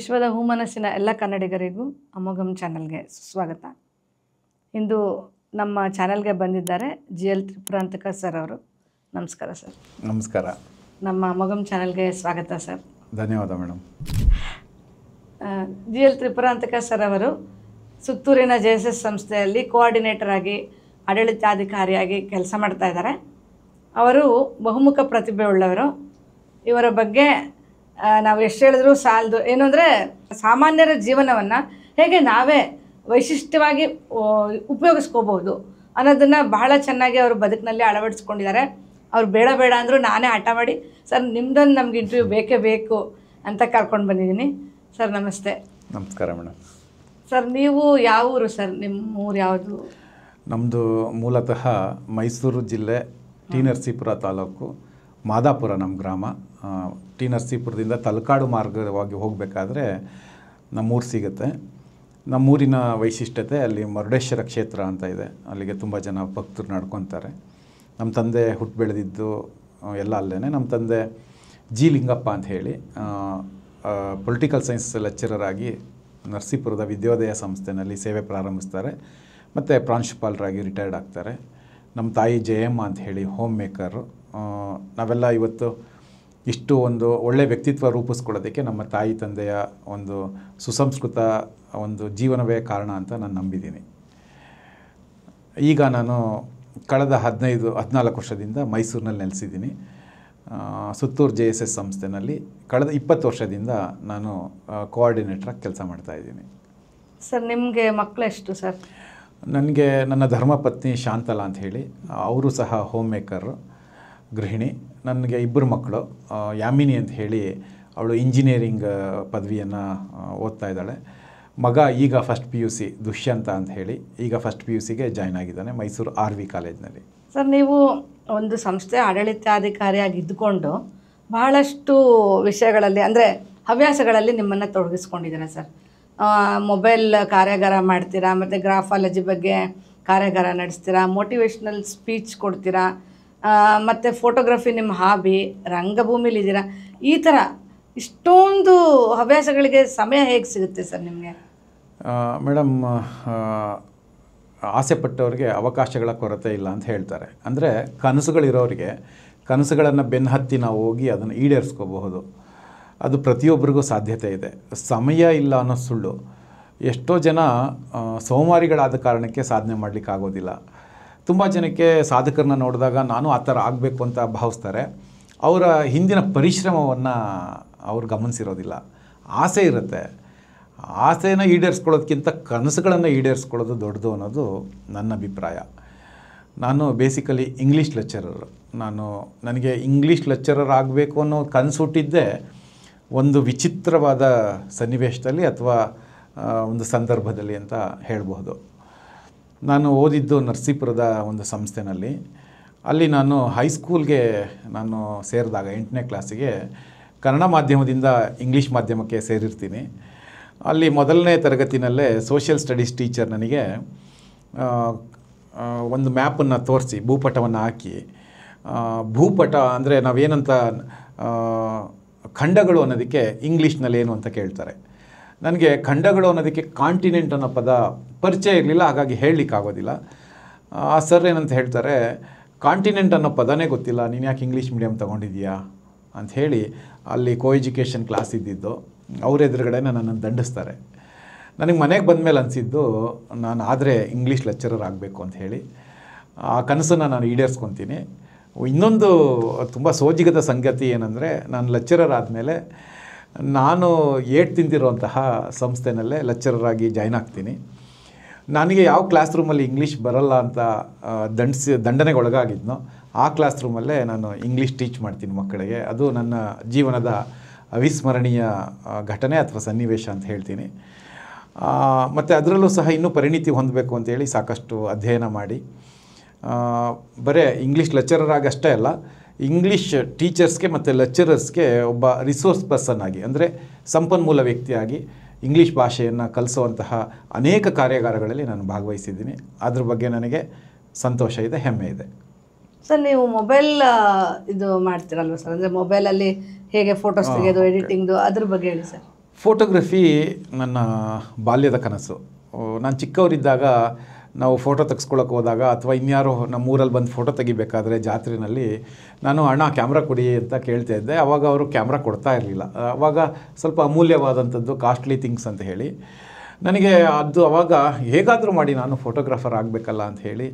ವಿಶ್ವದ ಹೂಮನಸ್ಸಿನ ಎಲ್ಲ ಕನ್ನಡಿಗರಿಗೂ ಅಮೋಘಂ ಚಾನಲ್ಗೆ ಸ್ವಾಗತ. ಇಂದು ನಮ್ಮ ಚಾನಲ್ಗೆ ಬಂದಿದ್ದಾರೆ GL ತ್ರಿಪುರಾಂತಕ ಸರ್ ಅವರು. ನಮಸ್ಕಾರ ಸರ್. ನಮಸ್ಕಾರ. ನಮ್ಮ ಅಮೋಘಂ ಚಾನಲ್ಗೆ ಸ್ವಾಗತ ಸರ್. ಧನ್ಯವಾದ ಮೇಡಮ್. GL ತ್ರಿಪುರಾಂತಕ ಸರ್ ಅವರು ಸುತ್ತೂರಿನ JSS ಸಂಸ್ಥೆಯಲ್ಲಿ ಕೋಆರ್ಡಿನೇಟರ್ ಆಗಿ ಆಡಳಿತಾಧಿಕಾರಿಯಾಗಿ ಕೆಲಸ ಮಾಡ್ತಾ ಇದ್ದಾರೆ. ಅವರು ಬಹುಮುಖ ಪ್ರತಿಭೆ ಉಳ್ಳವರು. ಇವರ ಬಗ್ಗೆ ನಾವು ಎಷ್ಟು ಹೇಳಿದ್ರೂ ಸಾಲದು. ಏನು ಅಂದರೆ ಸಾಮಾನ್ಯರ ಜೀವನವನ್ನು ಹೇಗೆ ನಾವೇ ವೈಶಿಷ್ಟ್ಯವಾಗಿ ಉಪಯೋಗಿಸ್ಕೋಬೋದು ಅನ್ನೋದನ್ನು ಬಹಳ ಚೆನ್ನಾಗಿ ಅವರು ಬದುಕಿನಲ್ಲಿ ಅಳವಡಿಸ್ಕೊಂಡಿದ್ದಾರೆ. ಅವ್ರು ಬೇಡ ಬೇಡ ಅಂದರೂ ನಾನೇ ಹಠ ಮಾಡಿ ಸರ್ ನಿಮ್ದೊಂದು ನಮ್ಗೆ ಇಂಟರ್ವ್ಯೂ ಬೇಕೇ ಬೇಕು ಅಂತ ಕರ್ಕೊಂಡು ಬಂದಿದ್ದೀನಿ. ಸರ್ ನಮಸ್ತೆ. ನಮಸ್ಕಾರ ಮೇಡಮ್. ಸರ್ ನೀವು ಯಾವ ಊರು ಸರ್? ನಿಮ್ಮ ಊರು ಯಾವುದು? ನಮ್ಮದು ಮೂಲತಃ ಮೈಸೂರು ಜಿಲ್ಲೆ ಟಿ ನರಸೀಪುರ ತಾಲೂಕು ಮಾದಾಪುರ ನಮ್ಮ ಗ್ರಾಮ. ಟಿ ನರಸೀಪುರದಿಂದ ತಲಕಾಡು ಮಾರ್ಗವಾಗಿ ಹೋಗಬೇಕಾದ್ರೆ ನಮ್ಮೂರು ಸಿಗುತ್ತೆ. ನಮ್ಮೂರಿನ ವೈಶಿಷ್ಟ್ಯತೆ ಅಲ್ಲಿ ಮರುಡೇಶ್ವರ ಕ್ಷೇತ್ರ ಅಂತ ಇದೆ. ಅಲ್ಲಿಗೆ ತುಂಬ ಜನ ಭಕ್ತರು ನಡ್ಕೊತಾರೆ. ನಮ್ಮ ತಂದೆ ಹುಟ್ಟು ಬೆಳೆದಿದ್ದು ಎಲ್ಲ ಅಲ್ಲೇ. ನಮ್ಮ ತಂದೆ ಜಿ ಲಿಂಗಪ್ಪ ಅಂತ ಹೇಳಿ ಪೊಲಿಟಿಕಲ್ ಸೈನ್ಸ್ ಲೆಕ್ಚರರ್ ಆಗಿ ನರಸೀಪುರದ ವಿದ್ಯೋದಯ ಸಂಸ್ಥೆಯಲ್ಲಿ ಸೇವೆ ಪ್ರಾರಂಭಿಸ್ತಾರೆ ಮತ್ತು ಪ್ರಾಂಶುಪಾಲರಾಗಿ ರಿಟೈರ್ಡ್ ಆಗ್ತಾರೆ. ನಮ್ಮ ತಾಯಿ ಜಯಮ್ಮ ಅಂತ ಹೇಳಿ ಹೋಮ್ ಮೇಕರು. ನಾವೆಲ್ಲ ಇವತ್ತು ಇಷ್ಟು ಒಂದು ಒಳ್ಳೆಯ ವ್ಯಕ್ತಿತ್ವ ರೂಪಿಸ್ಕೊಳ್ಳೋದಕ್ಕೆ ನಮ್ಮ ತಾಯಿ ತಂದೆಯ ಒಂದು ಸುಸಂಸ್ಕೃತ ಒಂದು ಜೀವನವೇ ಕಾರಣ ಅಂತ ನಾನು ನಂಬಿದ್ದೀನಿ. ಈಗ ನಾನು ಕಳೆದ 14 ವರ್ಷದಿಂದ ಮೈಸೂರಿನಲ್ಲಿ ನೆಲೆಸಿದ್ದೀನಿ. ಸುತ್ತೂರು JSS ಸಂಸ್ಥೆಯಲ್ಲಿ ಕಳೆದ 20 ವರ್ಷದಿಂದ ನಾನು ಕೋಆರ್ಡಿನೇಟ್ರಾಗಿ ಕೆಲಸ ಮಾಡ್ತಾಯಿದ್ದೀನಿ. ಸರ್ ನಿಮಗೆ ಮಕ್ಕಳು ಎಷ್ಟು ಸರ್? ನನಗೆ ನನ್ನ ಧರ್ಮಪತ್ನಿ ಶಾಂತಲಾ ಅಂತ ಹೇಳಿ, ಅವರು ಸಹ ಹೋಮ್ ಮೇಕರು, ಗೃಹಿಣಿ. ನನಗೆ 2 ಮಕ್ಕಳು. ಯಾಮಿನಿ ಅಂತ ಹೇಳಿ ಅವಳು ಇಂಜಿನಿಯರಿಂಗ್ ಪದವಿಯನ್ನು ಓದ್ತಾ ಇದ್ದಾಳೆ. ಮಗ ಈಗ ಫಸ್ಟ್ PUC ದುಷ್ಯಂತ ಅಂತ ಹೇಳಿ ಈಗ ಫಸ್ಟ್ PUCಗೆ ಜಾಯ್ನ್ ಆಗಿದ್ದಾನೆ ಮೈಸೂರು RV ಕಾಲೇಜ್ನಲ್ಲಿ. ಸರ್ ನೀವು ಒಂದು ಸಂಸ್ಥೆ ಆಡಳಿತಾಧಿಕಾರಿಯಾಗಿ ಇದ್ದುಕೊಂಡು ಬಹಳಷ್ಟು ವಿಷಯಗಳಲ್ಲಿ ಅಂದರೆ ಹವ್ಯಾಸಗಳಲ್ಲಿ ನಿಮ್ಮನ್ನು ತೊಡಗಿಸ್ಕೊಂಡಿದ್ದೀರಾ ಸರ್. ಮೊಬೈಲ್ ಕಾರ್ಯಾಗಾರ ಮಾಡ್ತೀರಾ, ಮತ್ತು ಗ್ರಾಫಾಲಜಿ ಬಗ್ಗೆ ಕಾರ್ಯಾಗಾರ ನಡೆಸ್ತೀರಾ, ಮೋಟಿವೇಶ್ನಲ್ ಸ್ಪೀಚ್ ಕೊಡ್ತೀರಾ, ಮತ್ತು ಫೋಟೋಗ್ರಫಿ ನಿಮ್ಮ ಹಾಬಿ, ರಂಗಭೂಮಿಲಿದ್ದೀರಾ. ಈ ಥರ ಇಷ್ಟೊಂದು ಹವ್ಯಾಸಗಳಿಗೆ ಸಮಯ ಹೇಗೆ ಸಿಗುತ್ತೆ ಸರ್ ನಿಮಗೆ? ಮೇಡಮ್, ಆಸೆ ಪಟ್ಟವ್ರಿಗೆ ಅವಕಾಶಗಳ ಕೊರತೆ ಇಲ್ಲ ಅಂತ ಹೇಳ್ತಾರೆ. ಅಂದರೆ ಕನಸುಗಳಿರೋರಿಗೆ ಕನಸುಗಳನ್ನು ಬೆನ್ನಹತ್ತಿ ನಾವು ಹೋಗಿ ಅದನ್ನು ಈಡೇರಿಸ್ಕೋಬಹುದು. ಅದು ಪ್ರತಿಯೊಬ್ಬರಿಗೂ ಸಾಧ್ಯತೆ ಇದೆ. ಸಮಯ ಇಲ್ಲ ಅನ್ನೋ ಸುಳ್ಳು. ಎಷ್ಟೋ ಜನ ಸೋಮಾರಿಗಳಾದ ಕಾರಣಕ್ಕೆ ಸಾಧನೆ ಮಾಡಲಿಕ್ಕಾಗೋದಿಲ್ಲ. ತುಂಬ ಜನಕ್ಕೆ ಸಾಧಕರನ್ನ ನೋಡಿದಾಗ ನಾನು ಆ ಥರ ಆಗಬೇಕು ಅಂತ ಭಾವಿಸ್ತಾರೆ. ಅವರ ಹಿಂದಿನ ಪರಿಶ್ರಮವನ್ನು ಅವ್ರು ಗಮನಿಸಿರೋದಿಲ್ಲ. ಆಸೆ ಇರುತ್ತೆ. ಆಸೆನ ಈಡೇರಿಸ್ಕೊಳ್ಳೋದಕ್ಕಿಂತ ಕನಸುಗಳನ್ನು ಈಡೇರಿಸ್ಕೊಳ್ಳೋದು ದೊಡ್ಡದು ಅನ್ನೋದು ನನ್ನ ಅಭಿಪ್ರಾಯ. ನಾನು ಬೇಸಿಕಲಿ ಇಂಗ್ಲೀಷ್ ಲೆಕ್ಚರರು. ನನಗೆ ಇಂಗ್ಲೀಷ್ ಲೆಕ್ಚರರ್ ಆಗಬೇಕು ಅನ್ನೋ ಕನಸು ಹುಟ್ಟಿದ್ದೇ ಒಂದು ವಿಚಿತ್ರವಾದ ಸನ್ನಿವೇಶದಲ್ಲಿ ಅಥವಾ ಒಂದು ಸಂದರ್ಭದಲ್ಲಿ ಅಂತ ಹೇಳ್ಬೋದು. ನಾನು ಓದಿದ್ದು ನರಸೀಪುರದ ಒಂದು ಸಂಸ್ಥೆಯಲ್ಲಿ. ಅಲ್ಲಿ ನಾನು ಹೈಸ್ಕೂಲ್ಗೆ ಸೇರಿದಾಗ 8ನೇ ಕ್ಲಾಸಿಗೆ ಕನ್ನಡ ಮಾಧ್ಯಮದಿಂದ ಇಂಗ್ಲೀಷ್ ಮಾಧ್ಯಮಕ್ಕೆ ಸೇರಿರ್ತೀನಿ. ಅಲ್ಲಿ 1ನೇ ತರಗತಿನಲ್ಲೇ ಸೋಷಿಯಲ್ ಸ್ಟಡೀಸ್ ಟೀಚರ್ ನನಗೆ ಒಂದು ಮ್ಯಾಪನ್ನು ತೋರಿಸಿ ಭೂಪಟವನ್ನು ಹಾಕಿ, ಭೂಪಟ ಅಂದರೆ ನಾವೇನಂತ ಖಂಡಗಳು ಅನ್ನೋದಕ್ಕೆ ಇಂಗ್ಲೀಷ್ನಲ್ಲಿ ಏನು ಅಂತ ಕೇಳ್ತಾರೆ. ನನಗೆ ಖಂಡಗಳು ಅನ್ನೋದಕ್ಕೆ ಕಾಂಟಿನೆಂಟ್ ಅನ್ನೋ ಪದ ಪರಿಚಯ ಇರಲಿಲ್ಲ, ಹಾಗಾಗಿ ಹೇಳಲಿಕ್ಕಾಗೋದಿಲ್ಲ. ಆ ಸರ್ ಏನಂತ ಹೇಳ್ತಾರೆ, ಕಾಂಟಿನೆಂಟ್ ಅನ್ನೋ ಪದನೇ ಗೊತ್ತಿಲ್ಲ, ನೀನು ಯಾಕೆ ಇಂಗ್ಲೀಷ್ ಮೀಡಿಯಮ್ ತೊಗೊಂಡಿದ್ದೀಯಾ ಅಂಥೇಳಿ ಅಲ್ಲಿ ಕೋ ಎಜುಕೇಷನ್ ಕ್ಲಾಸ್ ಇದ್ದಿದ್ದು. ಅವ್ರ ಎದುರುಗಡೆ ನನ್ನನ್ನು ದಂಡಿಸ್ತಾರೆ. ನನಗೆ ಮನೆಗೆ ಬಂದಮೇಲೆ ಅನಿಸಿದ್ದು, ನಾನು ಆದರೆ ಇಂಗ್ಲೀಷ್ ಲೆಕ್ಚರರ್ ಆಗಬೇಕು ಅಂತ ಹೇಳಿ ಆ ಕನಸನ್ನು ನಾನು ಈಡೇರಿಸ್ಕೊತೀನಿ. ಇನ್ನೊಂದು ತುಂಬ ಸೋಜಿಗದ ಸಂಗತಿ ಏನಂದರೆ, ನಾನು ಲೆಕ್ಚರರ್ ಆದಮೇಲೆ ನಾನು ಏಟ್ ತಿಂದಿರೋಂತಹ ಸಂಸ್ಥೆನಲ್ಲೇ ಲೆಕ್ಚರರ್ ಆಗಿ ಜಾಯ್ನ್ ಆಗ್ತೀನಿ. ನನಗೆ ಯಾವ ಕ್ಲಾಸ್ ರೂಮಲ್ಲಿ ಇಂಗ್ಲೀಷ್ ಬರಲ್ಲ ಅಂತ ದಂಡನೆಗೆ ಒಳಗಾಗಿದ್ನೋ ಆ ಕ್ಲಾಸ್ ರೂಮಲ್ಲೇ ನಾನು ಇಂಗ್ಲೀಷ್ ಟೀಚ್ ಮಾಡ್ತೀನಿ ಮಕ್ಕಳಿಗೆ. ಅದು ನನ್ನ ಜೀವನದ ಅವಿಸ್ಮರಣೀಯ ಘಟನೆ ಅಥವಾ ಸನ್ನಿವೇಶ ಅಂತ ಹೇಳ್ತೀನಿ. ಮತ್ತು ಅದರಲ್ಲೂ ಸಹ ಇನ್ನೂ ಪರಿಣಿತಿ ಹೊಂದಬೇಕು ಅಂತೇಳಿ ಸಾಕಷ್ಟು ಅಧ್ಯಯನ ಮಾಡಿ ಬರೀ ಇಂಗ್ಲೀಷ್ ಲೆಕ್ಚರರ್ ಆಗಿ ಅಷ್ಟೇ ಅಲ್ಲ, ಇಂಗ್ಲೀಷ್ ಟೀಚರ್ಸ್ಗೆ ಮತ್ತು ಲೆಕ್ಚರರ್ಸ್ಗೆ ಒಬ್ಬ ರಿಸೋರ್ಸ್ ಪರ್ಸನ್ ಆಗಿ, ಅಂದರೆ ಸಂಪನ್ಮೂಲ ವ್ಯಕ್ತಿಯಾಗಿ ಇಂಗ್ಲೀಷ್ ಭಾಷೆಯನ್ನು ಕಲಿಸುವಂತಹ ಅನೇಕ ಕಾರ್ಯಾಗಾರಗಳಲ್ಲಿ ನಾನು ಭಾಗವಹಿಸಿದ್ದೀನಿ. ಅದ್ರ ಬಗ್ಗೆ ನನಗೆ ಸಂತೋಷ ಇದೆ, ಹೆಮ್ಮೆ ಇದೆ. ಸರ್ ನೀವು ಮೊಬೈಲ್ ಇದು ಮಾಡ್ತೀರಲ್ವ ಸರ್, ಅಂದರೆ ಮೊಬೈಲಲ್ಲಿ ಹೇಗೆ ಫೋಟೋಸ್ ತೆಗೆಯೋದು, ಎಡಿಟಿಂಗ್ದು, ಅದ್ರ ಬಗ್ಗೆ ಹೇಳಿ ಸರ್. ಫೋಟೋಗ್ರಫಿ ನನ್ನ ಬಾಲ್ಯದ ಕನಸು. ನಾನು ಚಿಕ್ಕವರಿದ್ದಾಗ ನಾವು ಫೋಟೋ ತೆಗೆಸ್ಕೊಳ್ಳೋಕೆ ಹೋದಾಗ ಅಥವಾ ಇನ್ಯಾರೋ ನಮ್ಮೂರಲ್ಲಿ ಬಂದು ಫೋಟೋ ತೆಗಿಬೇಕಾದ್ರೆ ಜಾತ್ರೆಯಲ್ಲಿ ನಾನು ಅಣ್ಣ ಕ್ಯಾಮ್ರಾ ಕೊಡಿ ಅಂತ ಕೇಳ್ತಾ ಇದ್ದೆ. ಆವಾಗ ಅವರು ಕ್ಯಾಮ್ರಾ ಕೊಡ್ತಾ ಇರಲಿಲ್ಲ. ಆವಾಗ ಸ್ವಲ್ಪ ಅಮೂಲ್ಯವಾದಂಥದ್ದು ಕಾಸ್ಟ್ಲಿ ಥಿಂಗ್ಸ್ ಅಂತ ಹೇಳಿ ನನಗೆ ಅದು ಆವಾಗ ಹೇಗಾದರೂ ಮಾಡಿ ನಾನು ಫೋಟೋಗ್ರಾಫರ್ ಆಗಬೇಕಲ್ಲ ಅಂತ ಹೇಳಿ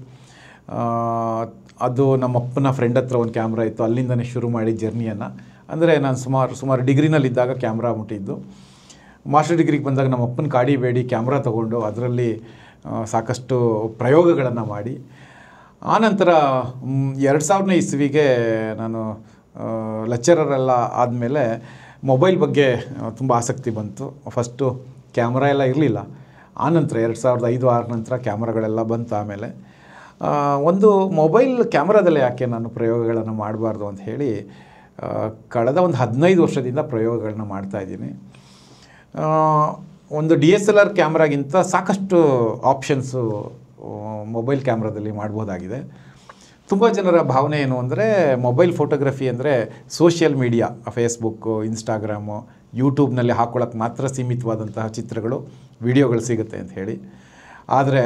ಅದು ನಮ್ಮಪ್ಪನ ಫ್ರೆಂಡ್ ಹತ್ರ ಒಂದು ಕ್ಯಾಮ್ರಾ ಇತ್ತು, ಅಲ್ಲಿಂದನೇ ಶುರು ಮಾಡಿ ಜರ್ನಿಯನ್ನು. ಅಂದರೆ ನಾನು ಸುಮಾರು ಡಿಗ್ರಿನಲ್ಲಿದ್ದಾಗ ಕ್ಯಾಮ್ರಾ ಮುಟ್ಟಿದ್ದು. ಮಾಸ್ಟರ್ ಡಿಗ್ರಿಗೆ ಬಂದಾಗ ನಮ್ಮ ಅಪ್ಪನ ಕಾಡಿ ಬೇಡಿ ಕ್ಯಾಮ್ರಾ ತೊಗೊಂಡು ಅದರಲ್ಲಿ ಸಾಕಷ್ಟು ಪ್ರಯೋಗಗಳನ್ನು ಮಾಡಿ ಆನಂತರ 2000ನೇ ಇಸ್ವಿಗೆ ನಾನು ಲೆಕ್ಚರರೆಲ್ಲ ಆದಮೇಲೆ ಮೊಬೈಲ್ ಬಗ್ಗೆ ತುಂಬ ಆಸಕ್ತಿ ಬಂತು. ಫಸ್ಟು ಕ್ಯಾಮ್ರಾ ಎಲ್ಲ ಇರಲಿಲ್ಲ. ಆನಂತರ 2005-6 ನಂತರ ಕ್ಯಾಮ್ರಾಗಳೆಲ್ಲ ಬಂತು. ಆಮೇಲೆ ಒಂದು ಮೊಬೈಲ್ ಕ್ಯಾಮ್ರಾದಲ್ಲೇ ಯಾಕೆ ನಾನು ಪ್ರಯೋಗಗಳನ್ನು ಮಾಡಬಾರ್ದು ಅಂತ ಹೇಳಿ ಕಳೆದ ಒಂದು 15 ವರ್ಷದಿಂದ ಪ್ರಯೋಗಗಳನ್ನ ಮಾಡ್ತಾಯಿದ್ದೀನಿ. ಒಂದು DSLR ಕ್ಯಾಮ್ರಾಗಿಂತ ಸಾಕಷ್ಟು ಆಪ್ಷನ್ಸು ಮೊಬೈಲ್ ಕ್ಯಾಮ್ರಾದಲ್ಲಿ ಮಾಡ್ಬೋದಾಗಿದೆ. ತುಂಬ ಜನರ ಭಾವನೆ ಏನು ಅಂದರೆ ಮೊಬೈಲ್ ಫೋಟೋಗ್ರಫಿ ಅಂದರೆ ಸೋಷಿಯಲ್ ಮೀಡಿಯಾ, ಫೇಸ್ಬುಕ್ಕು, ಇನ್ಸ್ಟಾಗ್ರಾಮು, ಯೂಟ್ಯೂಬ್ನಲ್ಲಿ ಹಾಕ್ಕೊಳ್ಳೋಕ್ಕೆ ಮಾತ್ರ ಸೀಮಿತವಾದಂತಹ ಚಿತ್ರಗಳು, ವಿಡಿಯೋಗಳು ಸಿಗುತ್ತೆ ಅಂತ ಹೇಳಿ. ಆದರೆ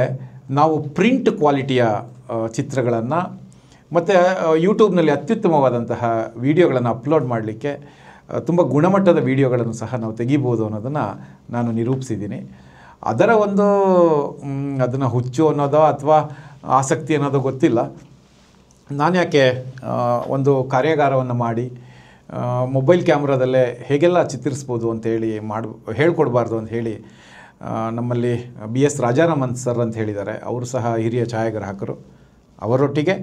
ನಾವು ಪ್ರಿಂಟ್ ಕ್ವಾಲಿಟಿಯ ಚಿತ್ರಗಳನ್ನು ಮತ್ತು ಯೂಟ್ಯೂಬ್ನಲ್ಲಿ ಅತ್ಯುತ್ತಮವಾದಂತಹ ವಿಡಿಯೋಗಳನ್ನು ಅಪ್ಲೋಡ್ ಮಾಡಲಿಕ್ಕೆ ತುಂಬ ಗುಣಮಟ್ಟದ ವಿಡಿಯೋಗಳನ್ನು ಸಹ ನಾವು ತೆಗಿಬೋದು ಅನ್ನೋದನ್ನು ನಾನು ನಿರೂಪಿಸಿದ್ದೀನಿ. ಅದರ ಒಂದು ಅದನ್ನು ಹುಚ್ಚು ಅನ್ನೋದೋ ಅಥವಾ ಆಸಕ್ತಿ ಅನ್ನೋದೋ ಗೊತ್ತಿಲ್ಲ. ನಾನು ಯಾಕೆ ಒಂದು ಕಾರ್ಯಾಗಾರವನ್ನು ಮಾಡಿ ಮೊಬೈಲ್ ಕ್ಯಾಮ್ರಾದಲ್ಲೇ ಹೇಗೆಲ್ಲ ಚಿತ್ರಿಸ್ಬೋದು ಅಂತೇಳಿ ಹೇಳ್ಕೊಡ್ಬಾರ್ದು ಅಂತ ಹೇಳಿ ನಮ್ಮಲ್ಲಿ BS ರಾಜಾರಾಮನ್ ಸರ್ ಅಂತ ಹೇಳಿದ್ದಾರೆ. ಅವರು ಸಹ ಹಿರಿಯ ಛಾಯಾಗ್ರಾಹಕರು. ಅವರೊಟ್ಟಿಗೆ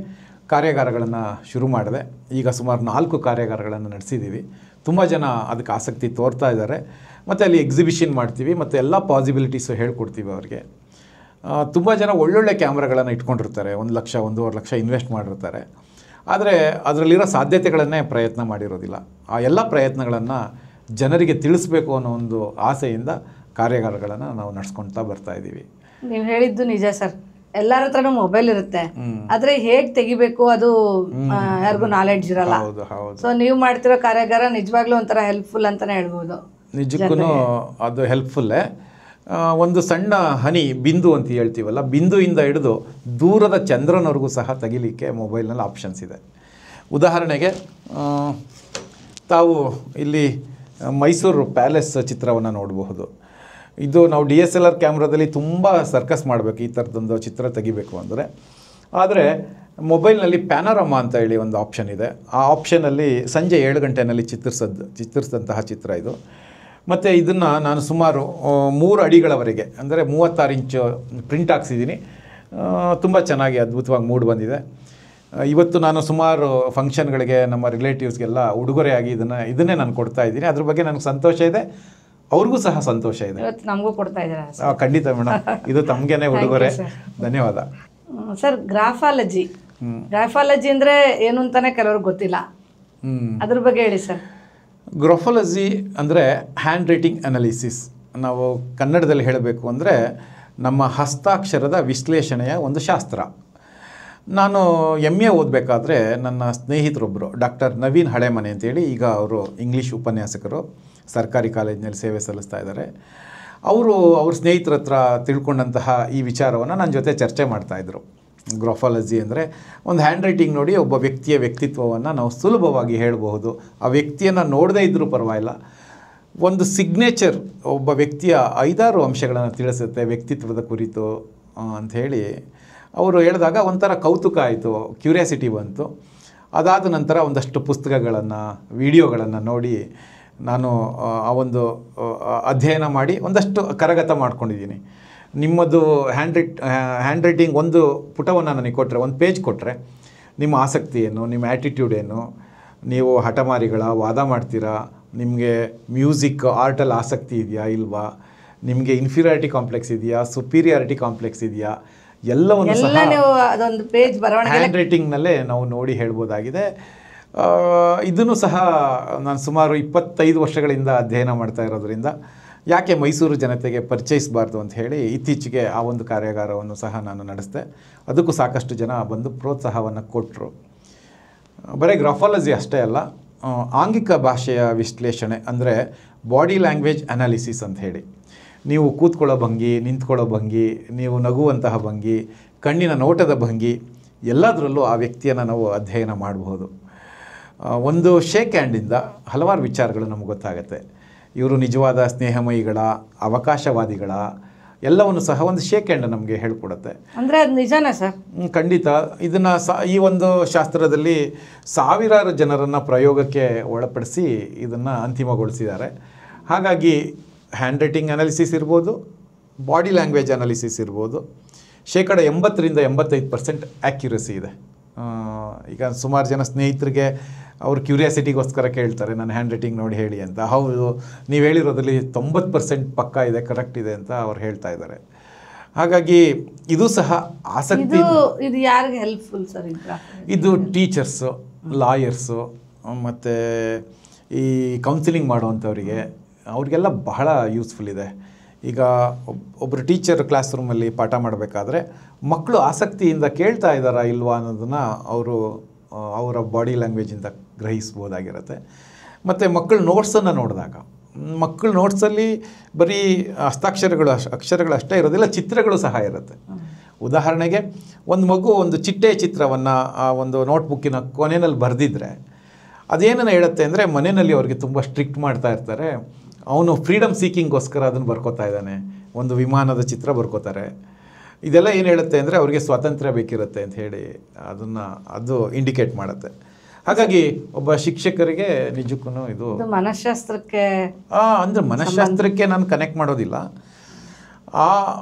ಕಾರ್ಯಾಗಾರಗಳನ್ನು ಶುರು ಮಾಡಿದೆ. ಈಗ ಸುಮಾರು 4 ಕಾರ್ಯಾಗಾರಗಳನ್ನು ನಡೆಸಿದ್ದೀವಿ. ತುಂಬ ಜನ ಅದಕ್ಕೆ ಆಸಕ್ತಿ ತೋರ್ತಾ ಇದ್ದಾರೆ. ಮತ್ತು ಅಲ್ಲಿ ಎಕ್ಸಿಬಿಷನ್ ಮಾಡ್ತೀವಿ ಮತ್ತು ಎಲ್ಲ ಪಾಸಿಬಿಲಿಟೀಸು ಹೇಳ್ಕೊಡ್ತೀವಿ ಅವ್ರಿಗೆ. ತುಂಬ ಜನ ಒಳ್ಳೊಳ್ಳೆ ಕ್ಯಾಮ್ರಾಗಳನ್ನು ಇಟ್ಕೊಂಡಿರ್ತಾರೆ, 1 ಲಕ್ಷ 1.5 ಲಕ್ಷ ಇನ್ವೆಸ್ಟ್ ಮಾಡಿರ್ತಾರೆ. ಆದರೆ ಅದರಲ್ಲಿರೋ ಸಾಧ್ಯತೆಗಳನ್ನೇ ಪ್ರಯತ್ನ ಮಾಡಿರೋದಿಲ್ಲ. ಆ ಎಲ್ಲ ಪ್ರಯತ್ನಗಳನ್ನು ಜನರಿಗೆ ತಿಳಿಸ್ಬೇಕು ಅನ್ನೋ ಒಂದು ಆಸೆಯಿಂದ ಕಾರ್ಯಾಗಾರಗಳನ್ನು ನಾವು ನಡೆಸ್ಕೊಳ್ತಾ ಬರ್ತಾಯಿದ್ದೀವಿ. ನೀವು ಹೇಳಿದ್ದು ನಿಜ ಸರ್. ಎಲ್ಲರ ಹತ್ರನೂ ಮೊಬೈಲ್ ಇರುತ್ತೆ, ಆದರೆ ಹೇಗೆ ತೆಗಿಬೇಕು ಅದು ಯಾರಿಗೂ ನಾಲೆಡ್ಜ್ ಇರಲ್ಲ. ಹೌದು ಹೌದು. ಸೊ ನೀವು ಮಾಡ್ತಿರೋ ಕಾರ್ಯಾಗಾರ ನಿಜವಾಗ್ಲೂ ಒಂಥರ ಹೆಲ್ಪ್ಫುಲ್ ಅಂತಲೇ ಹೇಳ್ಬೋದು. ನಿಜಕ್ಕೂ ಅದು ಹೆಲ್ಪ್ಫುಲ್ಲೇ. ಒಂದು ಸಣ್ಣ ಹನಿ ಬಿಂದು ಅಂತ ಹೇಳ್ತೀವಲ್ಲ, ಬಿಂದುವಿಂದ ಹಿಡಿದು ದೂರದ ಚಂದ್ರನವರೆಗೂ ಸಹ ತೆಗಿಲಿಕ್ಕೆ ಮೊಬೈಲ್ನಲ್ಲಿ ಆಪ್ಷನ್ಸ್ ಇದೆ. ಉದಾಹರಣೆಗೆ ತಾವು ಇಲ್ಲಿ ಮೈಸೂರು ಪ್ಯಾಲೇಸ್ ಚಿತ್ರವನ್ನು ನೋಡಬಹುದು. ಇದು ನಾವು DSLR ಕ್ಯಾಮ್ರಾದಲ್ಲಿ ತುಂಬ ಸರ್ಕಸ್ ಮಾಡಬೇಕು ಈ ಥರದೊಂದು ಚಿತ್ರ ತೆಗಿಬೇಕು ಅಂದರೆ. ಆದರೆ ಮೊಬೈಲ್ನಲ್ಲಿ ಪ್ಯಾನೋರಮಾ ಅಂತ ಹೇಳಿ ಒಂದು ಆಪ್ಷನ್ ಇದೆ. ಆ ಆಪ್ಷನಲ್ಲಿ ಸಂಜೆ 7 ಗಂಟೆಯಲ್ಲಿ ಚಿತ್ರಿಸಿದಂತಹ ಚಿತ್ರ ಇದು. ಮತ್ತು ಇದನ್ನು ನಾನು ಸುಮಾರು 3 ಅಡಿಗಳವರೆಗೆ ಅಂದರೆ 36 ಇಂಚು ಪ್ರಿಂಟ್ ಹಾಕ್ಸಿದ್ದೀನಿ. ತುಂಬ ಚೆನ್ನಾಗಿ ಅದ್ಭುತವಾಗಿ ಮೂಡ್ ಬಂದಿದೆ. ಇವತ್ತು ನಾನು ಸುಮಾರು ಫಂಕ್ಷನ್ಗಳಿಗೆ ನಮ್ಮ ರಿಲೇಟಿವ್ಸ್ಗೆಲ್ಲ ಉಡುಗೊರೆಯಾಗಿ ಇದನ್ನೇ ನಾನು ಕೊಡ್ತಾ ಇದ್ದೀನಿ. ಅದ್ರ ಬಗ್ಗೆ ನನಗೆ ಸಂತೋಷ ಇದೆ, ಅವ್ರಿಗೂ ಸಹ ಸಂತೋಷ ಇದೆ. ಇವತ್ತು ನಮಗೂ ಕೊಡ್ತಾ ಇದ್ದೀರಾ? ಖಂಡಿತ ಮೇಡಮ್, ಇದು ತಮಗೇನೆ ಉಡುಗೊರೆ. ಧನ್ಯವಾದ ಸರ್. ಗ್ರಾಫಾಲಜಿ ಅಂದರೆ ಏನು ಅಂತಲೇ ಕೆಲವ್ರಿಗೆ ಗೊತ್ತಿಲ್ಲ, ಅದ್ರ ಬಗ್ಗೆ ಹೇಳಿ ಸರ್. ಗ್ರಾಫಾಲಜಿ ಅಂದರೆ ಹ್ಯಾಂಡ್ ರೈಟಿಂಗ್ ಅನಾಲಿಸಿಸ್. ನಾವು ಕನ್ನಡದಲ್ಲಿ ಹೇಳಬೇಕು ಅಂದರೆ ನಮ್ಮ ಹಸ್ತಾಕ್ಷರದ ವಿಶ್ಲೇಷಣೆಯ ಒಂದು ಶಾಸ್ತ್ರ. ನಾನು MA ಓದಬೇಕಾದ್ರೆ ನನ್ನ ಸ್ನೇಹಿತರೊಬ್ಬರು ಡಾಕ್ಟರ್ ನವೀನ್ ಹಳೆಮನೆ ಅಂತೇಳಿ, ಈಗ ಅವರು ಇಂಗ್ಲೀಷ್ ಉಪನ್ಯಾಸಕರು, ಸರ್ಕಾರಿ ಕಾಲೇಜಿನಲ್ಲಿ ಸೇವೆ ಸಲ್ಲಿಸ್ತಾ ಇದ್ದಾರೆ. ಅವ್ರ ಸ್ನೇಹಿತರ ಹತ್ರ ತಿಳ್ಕೊಂಡಂತಹ ಈ ವಿಚಾರವನ್ನು ನನ್ನ ಜೊತೆ ಚರ್ಚೆ ಮಾಡ್ತಾಯಿದ್ರು. ಗ್ರಾಫಾಲಜಿ ಅಂದರೆ ಒಂದು ಹ್ಯಾಂಡ್ ರೈಟಿಂಗ್ ನೋಡಿ ಒಬ್ಬ ವ್ಯಕ್ತಿಯ ವ್ಯಕ್ತಿತ್ವವನ್ನು ನಾವು ಸುಲಭವಾಗಿ ಹೇಳಬಹುದು. ಆ ವ್ಯಕ್ತಿಯನ್ನು ನೋಡದೇ ಇದ್ದರೂ ಪರವಾಗಿಲ್ಲ, ಒಂದು ಸಿಗ್ನೇಚರ್ ಒಬ್ಬ ವ್ಯಕ್ತಿಯ 5-6 ಅಂಶಗಳನ್ನು ತಿಳಿಸುತ್ತೆ ವ್ಯಕ್ತಿತ್ವದ ಕುರಿತು ಅಂಥೇಳಿ ಅವರು ಹೇಳಿದಾಗ ಒಂಥರ ಕೌತುಕ ಆಯಿತು, ಕ್ಯೂರಿಯಾಸಿಟಿ ಬಂತು. ಅದಾದ ನಂತರ ಒಂದಷ್ಟು ಪುಸ್ತಕಗಳನ್ನು, ವಿಡಿಯೋಗಳನ್ನು ನೋಡಿ ನಾನು ಆ ಒಂದು ಅಧ್ಯಯನ ಮಾಡಿ ಒಂದಷ್ಟು ಕರಗತ ಮಾಡ್ಕೊಂಡಿದ್ದೀನಿ. ನಿಮ್ಮದು ಹ್ಯಾಂಡ್ ರೈಟಿಂಗ್ ಒಂದು ಪುಟವನ್ನು ನನಗೆ ಕೊಟ್ಟರೆ, ಒಂದು ಪೇಜ್ ಕೊಟ್ಟರೆ, ನಿಮ್ಮ ಆಸಕ್ತಿ ಏನು, ನಿಮ್ಮ ಆ್ಯಟಿಟ್ಯೂಡ್ ಏನು, ನೀವು ಹಠಮಾರಿಗಳ, ವಾದ ಮಾಡ್ತೀರಾ, ನಿಮಗೆ ಮ್ಯೂಸಿಕ್ ಆರ್ಟಲ್ಲಿ ಆಸಕ್ತಿ ಇದೆಯಾ ಇಲ್ವಾ, ನಿಮಗೆ ಇನ್ಫೀರಿಯಾರಿಟಿ ಕಾಂಪ್ಲೆಕ್ಸ್ ಇದೆಯಾ, ಸುಪೀರಿಯಾರಿಟಿ ಕಾಂಪ್ಲೆಕ್ಸ್ ಇದೆಯಾ, ಎಲ್ಲವನ್ನು ಸಹ ಅದೊಂದು ಪೇಜ್ ಹ್ಯಾಂಡ್ ರೈಟಿಂಗ್ನಲ್ಲೇ ನಾವು ನೋಡಿ ಹೇಳ್ಬೋದಾಗಿದೆ. ಇದನ್ನು ಸಹ ನಾನು ಸುಮಾರು 25 ವರ್ಷಗಳಿಂದ ಅಧ್ಯಯನ ಮಾಡ್ತಾ ಇರೋದ್ರಿಂದ ಯಾಕೆ ಮೈಸೂರು ಜನತೆಗೆ ಪರಿಚಯಿಸಬಾರ್ದು ಅಂತ ಹೇಳಿ ಇತ್ತೀಚೆಗೆ ಆ ಒಂದು ಕಾರ್ಯಾಗಾರವನ್ನು ಸಹ ನಾನು ನಡೆಸಿದೆ. ಅದಕ್ಕೂ ಸಾಕಷ್ಟು ಜನ ಬಂದು ಪ್ರೋತ್ಸಾಹವನ್ನು ಕೊಟ್ಟರು. ಬರೀ ಗ್ರಾಫಾಲಜಿ ಅಷ್ಟೇ ಅಲ್ಲ, ಆಂಗಿಕ ಭಾಷೆಯ ವಿಶ್ಲೇಷಣೆ ಅಂದರೆ ಬಾಡಿ ಲ್ಯಾಂಗ್ವೇಜ್ ಅನಾಲಿಸಿಸ್ ಅಂತ ಹೇಳಿ. ನೀವು ಕೂತ್ಕೊಳ್ಳೋ ಭಂಗಿ, ನಿಂತ್ಕೊಳ್ಳೋ ಭಂಗಿ, ನೀವು ನಗುವಂತಹ ಭಂಗಿ, ಕಣ್ಣಿನ ನೋಟದ ಭಂಗಿ, ಎಲ್ಲದರಲ್ಲೂ ಆ ವ್ಯಕ್ತಿಯನ್ನು ನಾವು ಅಧ್ಯಯನ ಮಾಡಬಹುದು. ಒಂದು ಶೇಕ್ ಹ್ಯಾಂಡಿಂದ ಹಲವಾರು ವಿಚಾರಗಳು ನಮ್ಗೆ ಗೊತ್ತಾಗುತ್ತೆ. ಇವರು ನಿಜವಾದ ಸ್ನೇಹಮಯಿಗಳ, ಅವಕಾಶವಾದಿಗಳ, ಎಲ್ಲವನ್ನು ಸಹ ಒಂದು ಶೇಕ್ ಹ್ಯಾಂಡ್ ನಮಗೆ ಹೇಳ್ಕೊಡುತ್ತೆ. ಅಂದರೆ ಅದು ನಿಜಾನಾ ಸರ್? ಖಂಡಿತ. ಇದನ್ನು ಈ ಒಂದು ಶಾಸ್ತ್ರದಲ್ಲಿ ಸಾವಿರಾರು ಜನರನ್ನು ಪ್ರಯೋಗಕ್ಕೆ ಒಳಪಡಿಸಿ ಇದನ್ನು ಅಂತಿಮಗೊಳಿಸಿದ್ದಾರೆ. ಹಾಗಾಗಿ ಹ್ಯಾಂಡ್ ರೈಟಿಂಗ್ ಅನಾಲಿಸಿಸ್ ಇರ್ಬೋದು, ಬಾಡಿ ಲ್ಯಾಂಗ್ವೇಜ್ ಅನಾಲಿಸಿಸ್ ಇರ್ಬೋದು. 80% ಆ್ಯಕ್ಯುರಸಿ ಇದೆ. ಈಗ ಸುಮಾರು ಜನ ಸ್ನೇಹಿತರಿಗೆ ಅವ್ರ ಕ್ಯೂರಿಯಾಸಿಟಿಗೋಸ್ಕರ ಕೇಳ್ತಾರೆ, ನನ್ನ ಹ್ಯಾಂಡ್ ರೈಟಿಂಗ್ ನೋಡಿ ಹೇಳಿ ಅಂತ. ಹೌದು, ನೀವು ಹೇಳಿರೋದ್ರಲ್ಲಿ 90% ಪಕ್ಕಾ ಇದೆ, ಕರೆಕ್ಟ್ ಇದೆ ಅಂತ ಅವ್ರು ಹೇಳ್ತಾ ಇದ್ದಾರೆ. ಹಾಗಾಗಿ ಇದು ಸಹ ಆಸಕ್ತಿ. ಇದು ಯಾರಿಗೆ ಹೆಲ್ಪ್ಫುಲ್ ಸರ್? ಇದು ಟೀಚರ್ಸು, ಲಾಯರ್ಸು, ಮತ್ತು ಈ ಕೌನ್ಸಿಲಿಂಗ್ ಮಾಡೋವಂಥವ್ರಿಗೆ, ಅವ್ರಿಗೆಲ್ಲ ಬಹಳ ಯೂಸ್ಫುಲ್ ಇದೆ. ಈಗ ಒಬ್ಬರು ಟೀಚರ್ ಕ್ಲಾಸ್ ರೂಮಲ್ಲಿ ಪಾಠ ಮಾಡಬೇಕಾದ್ರೆ ಮಕ್ಕಳು ಆಸಕ್ತಿಯಿಂದ ಕೇಳ್ತಾ ಇದ್ದಾರಾ ಇಲ್ವಾ ಅನ್ನೋದನ್ನು ಅವರ ಬಾಡಿ ಲ್ಯಾಂಗ್ವೇಜಿಂದ ಗ್ರಹಿಸ್ಬೋದಾಗಿರುತ್ತೆ. ಮತ್ತು ಮಕ್ಕಳು ನೋಟ್ಸನ್ನು ನೋಡಿದಾಗ, ಮಕ್ಕಳು ನೋಟ್ಸಲ್ಲಿ ಬರೀ ಅಕ್ಷರಗಳು ಅಷ್ಟೇ ಇರೋದಿಲ್ಲ, ಚಿತ್ರಗಳು ಸಹ ಇರುತ್ತೆ. ಉದಾಹರಣೆಗೆ ಒಂದು ಮಗು ಒಂದು ಚಿಟ್ಟೆ ಚಿತ್ರವನ್ನು ಆ ಒಂದು ನೋಟ್ಬುಕ್ಕಿನ ಕೊನೆಯಲ್ಲಿ ಬರೆದಿದ್ರೆ ಅದೇನನ್ನು ಹೇಳುತ್ತೆ ಅಂದರೆ, ಮನೆಯಲ್ಲಿ ಅವ್ರಿಗೆ ತುಂಬ ಸ್ಟ್ರಿಕ್ಟ್ ಮಾಡ್ತಾ ಇರ್ತಾರೆ, ಅವನು ಫ್ರೀಡಮ್ ಸೀಕಿಂಗೋಸ್ಕರ ಅದನ್ನು ಬರ್ಕೋತಾ ಇದ್ದಾನೆ. ಒಂದು ವಿಮಾನದ ಚಿತ್ರ ಬರ್ಕೋತಾರೆ. ಇದೆಲ್ಲ ಏನು ಹೇಳುತ್ತೆ ಅಂದರೆ ಅವ್ರಿಗೆ ಸ್ವಾತಂತ್ರ್ಯ ಬೇಕಿರುತ್ತೆ ಅಂತ ಹೇಳಿ ಅದು ಇಂಡಿಕೇಟ್ ಮಾಡುತ್ತೆ. ಹಾಗಾಗಿ ಒಬ್ಬ ಶಿಕ್ಷಕರಿಗೆ ನಿಜಕ್ಕೂ ಇದು ಮನಃಶಾಸ್ತ್ರಕ್ಕೆ ಅಂದರೆ ಮನಃಶಾಸ್ತ್ರಕ್ಕೆ ನಾನು ಕನೆಕ್ಟ್ ಮಾಡೋದಿಲ್ಲ. ಆ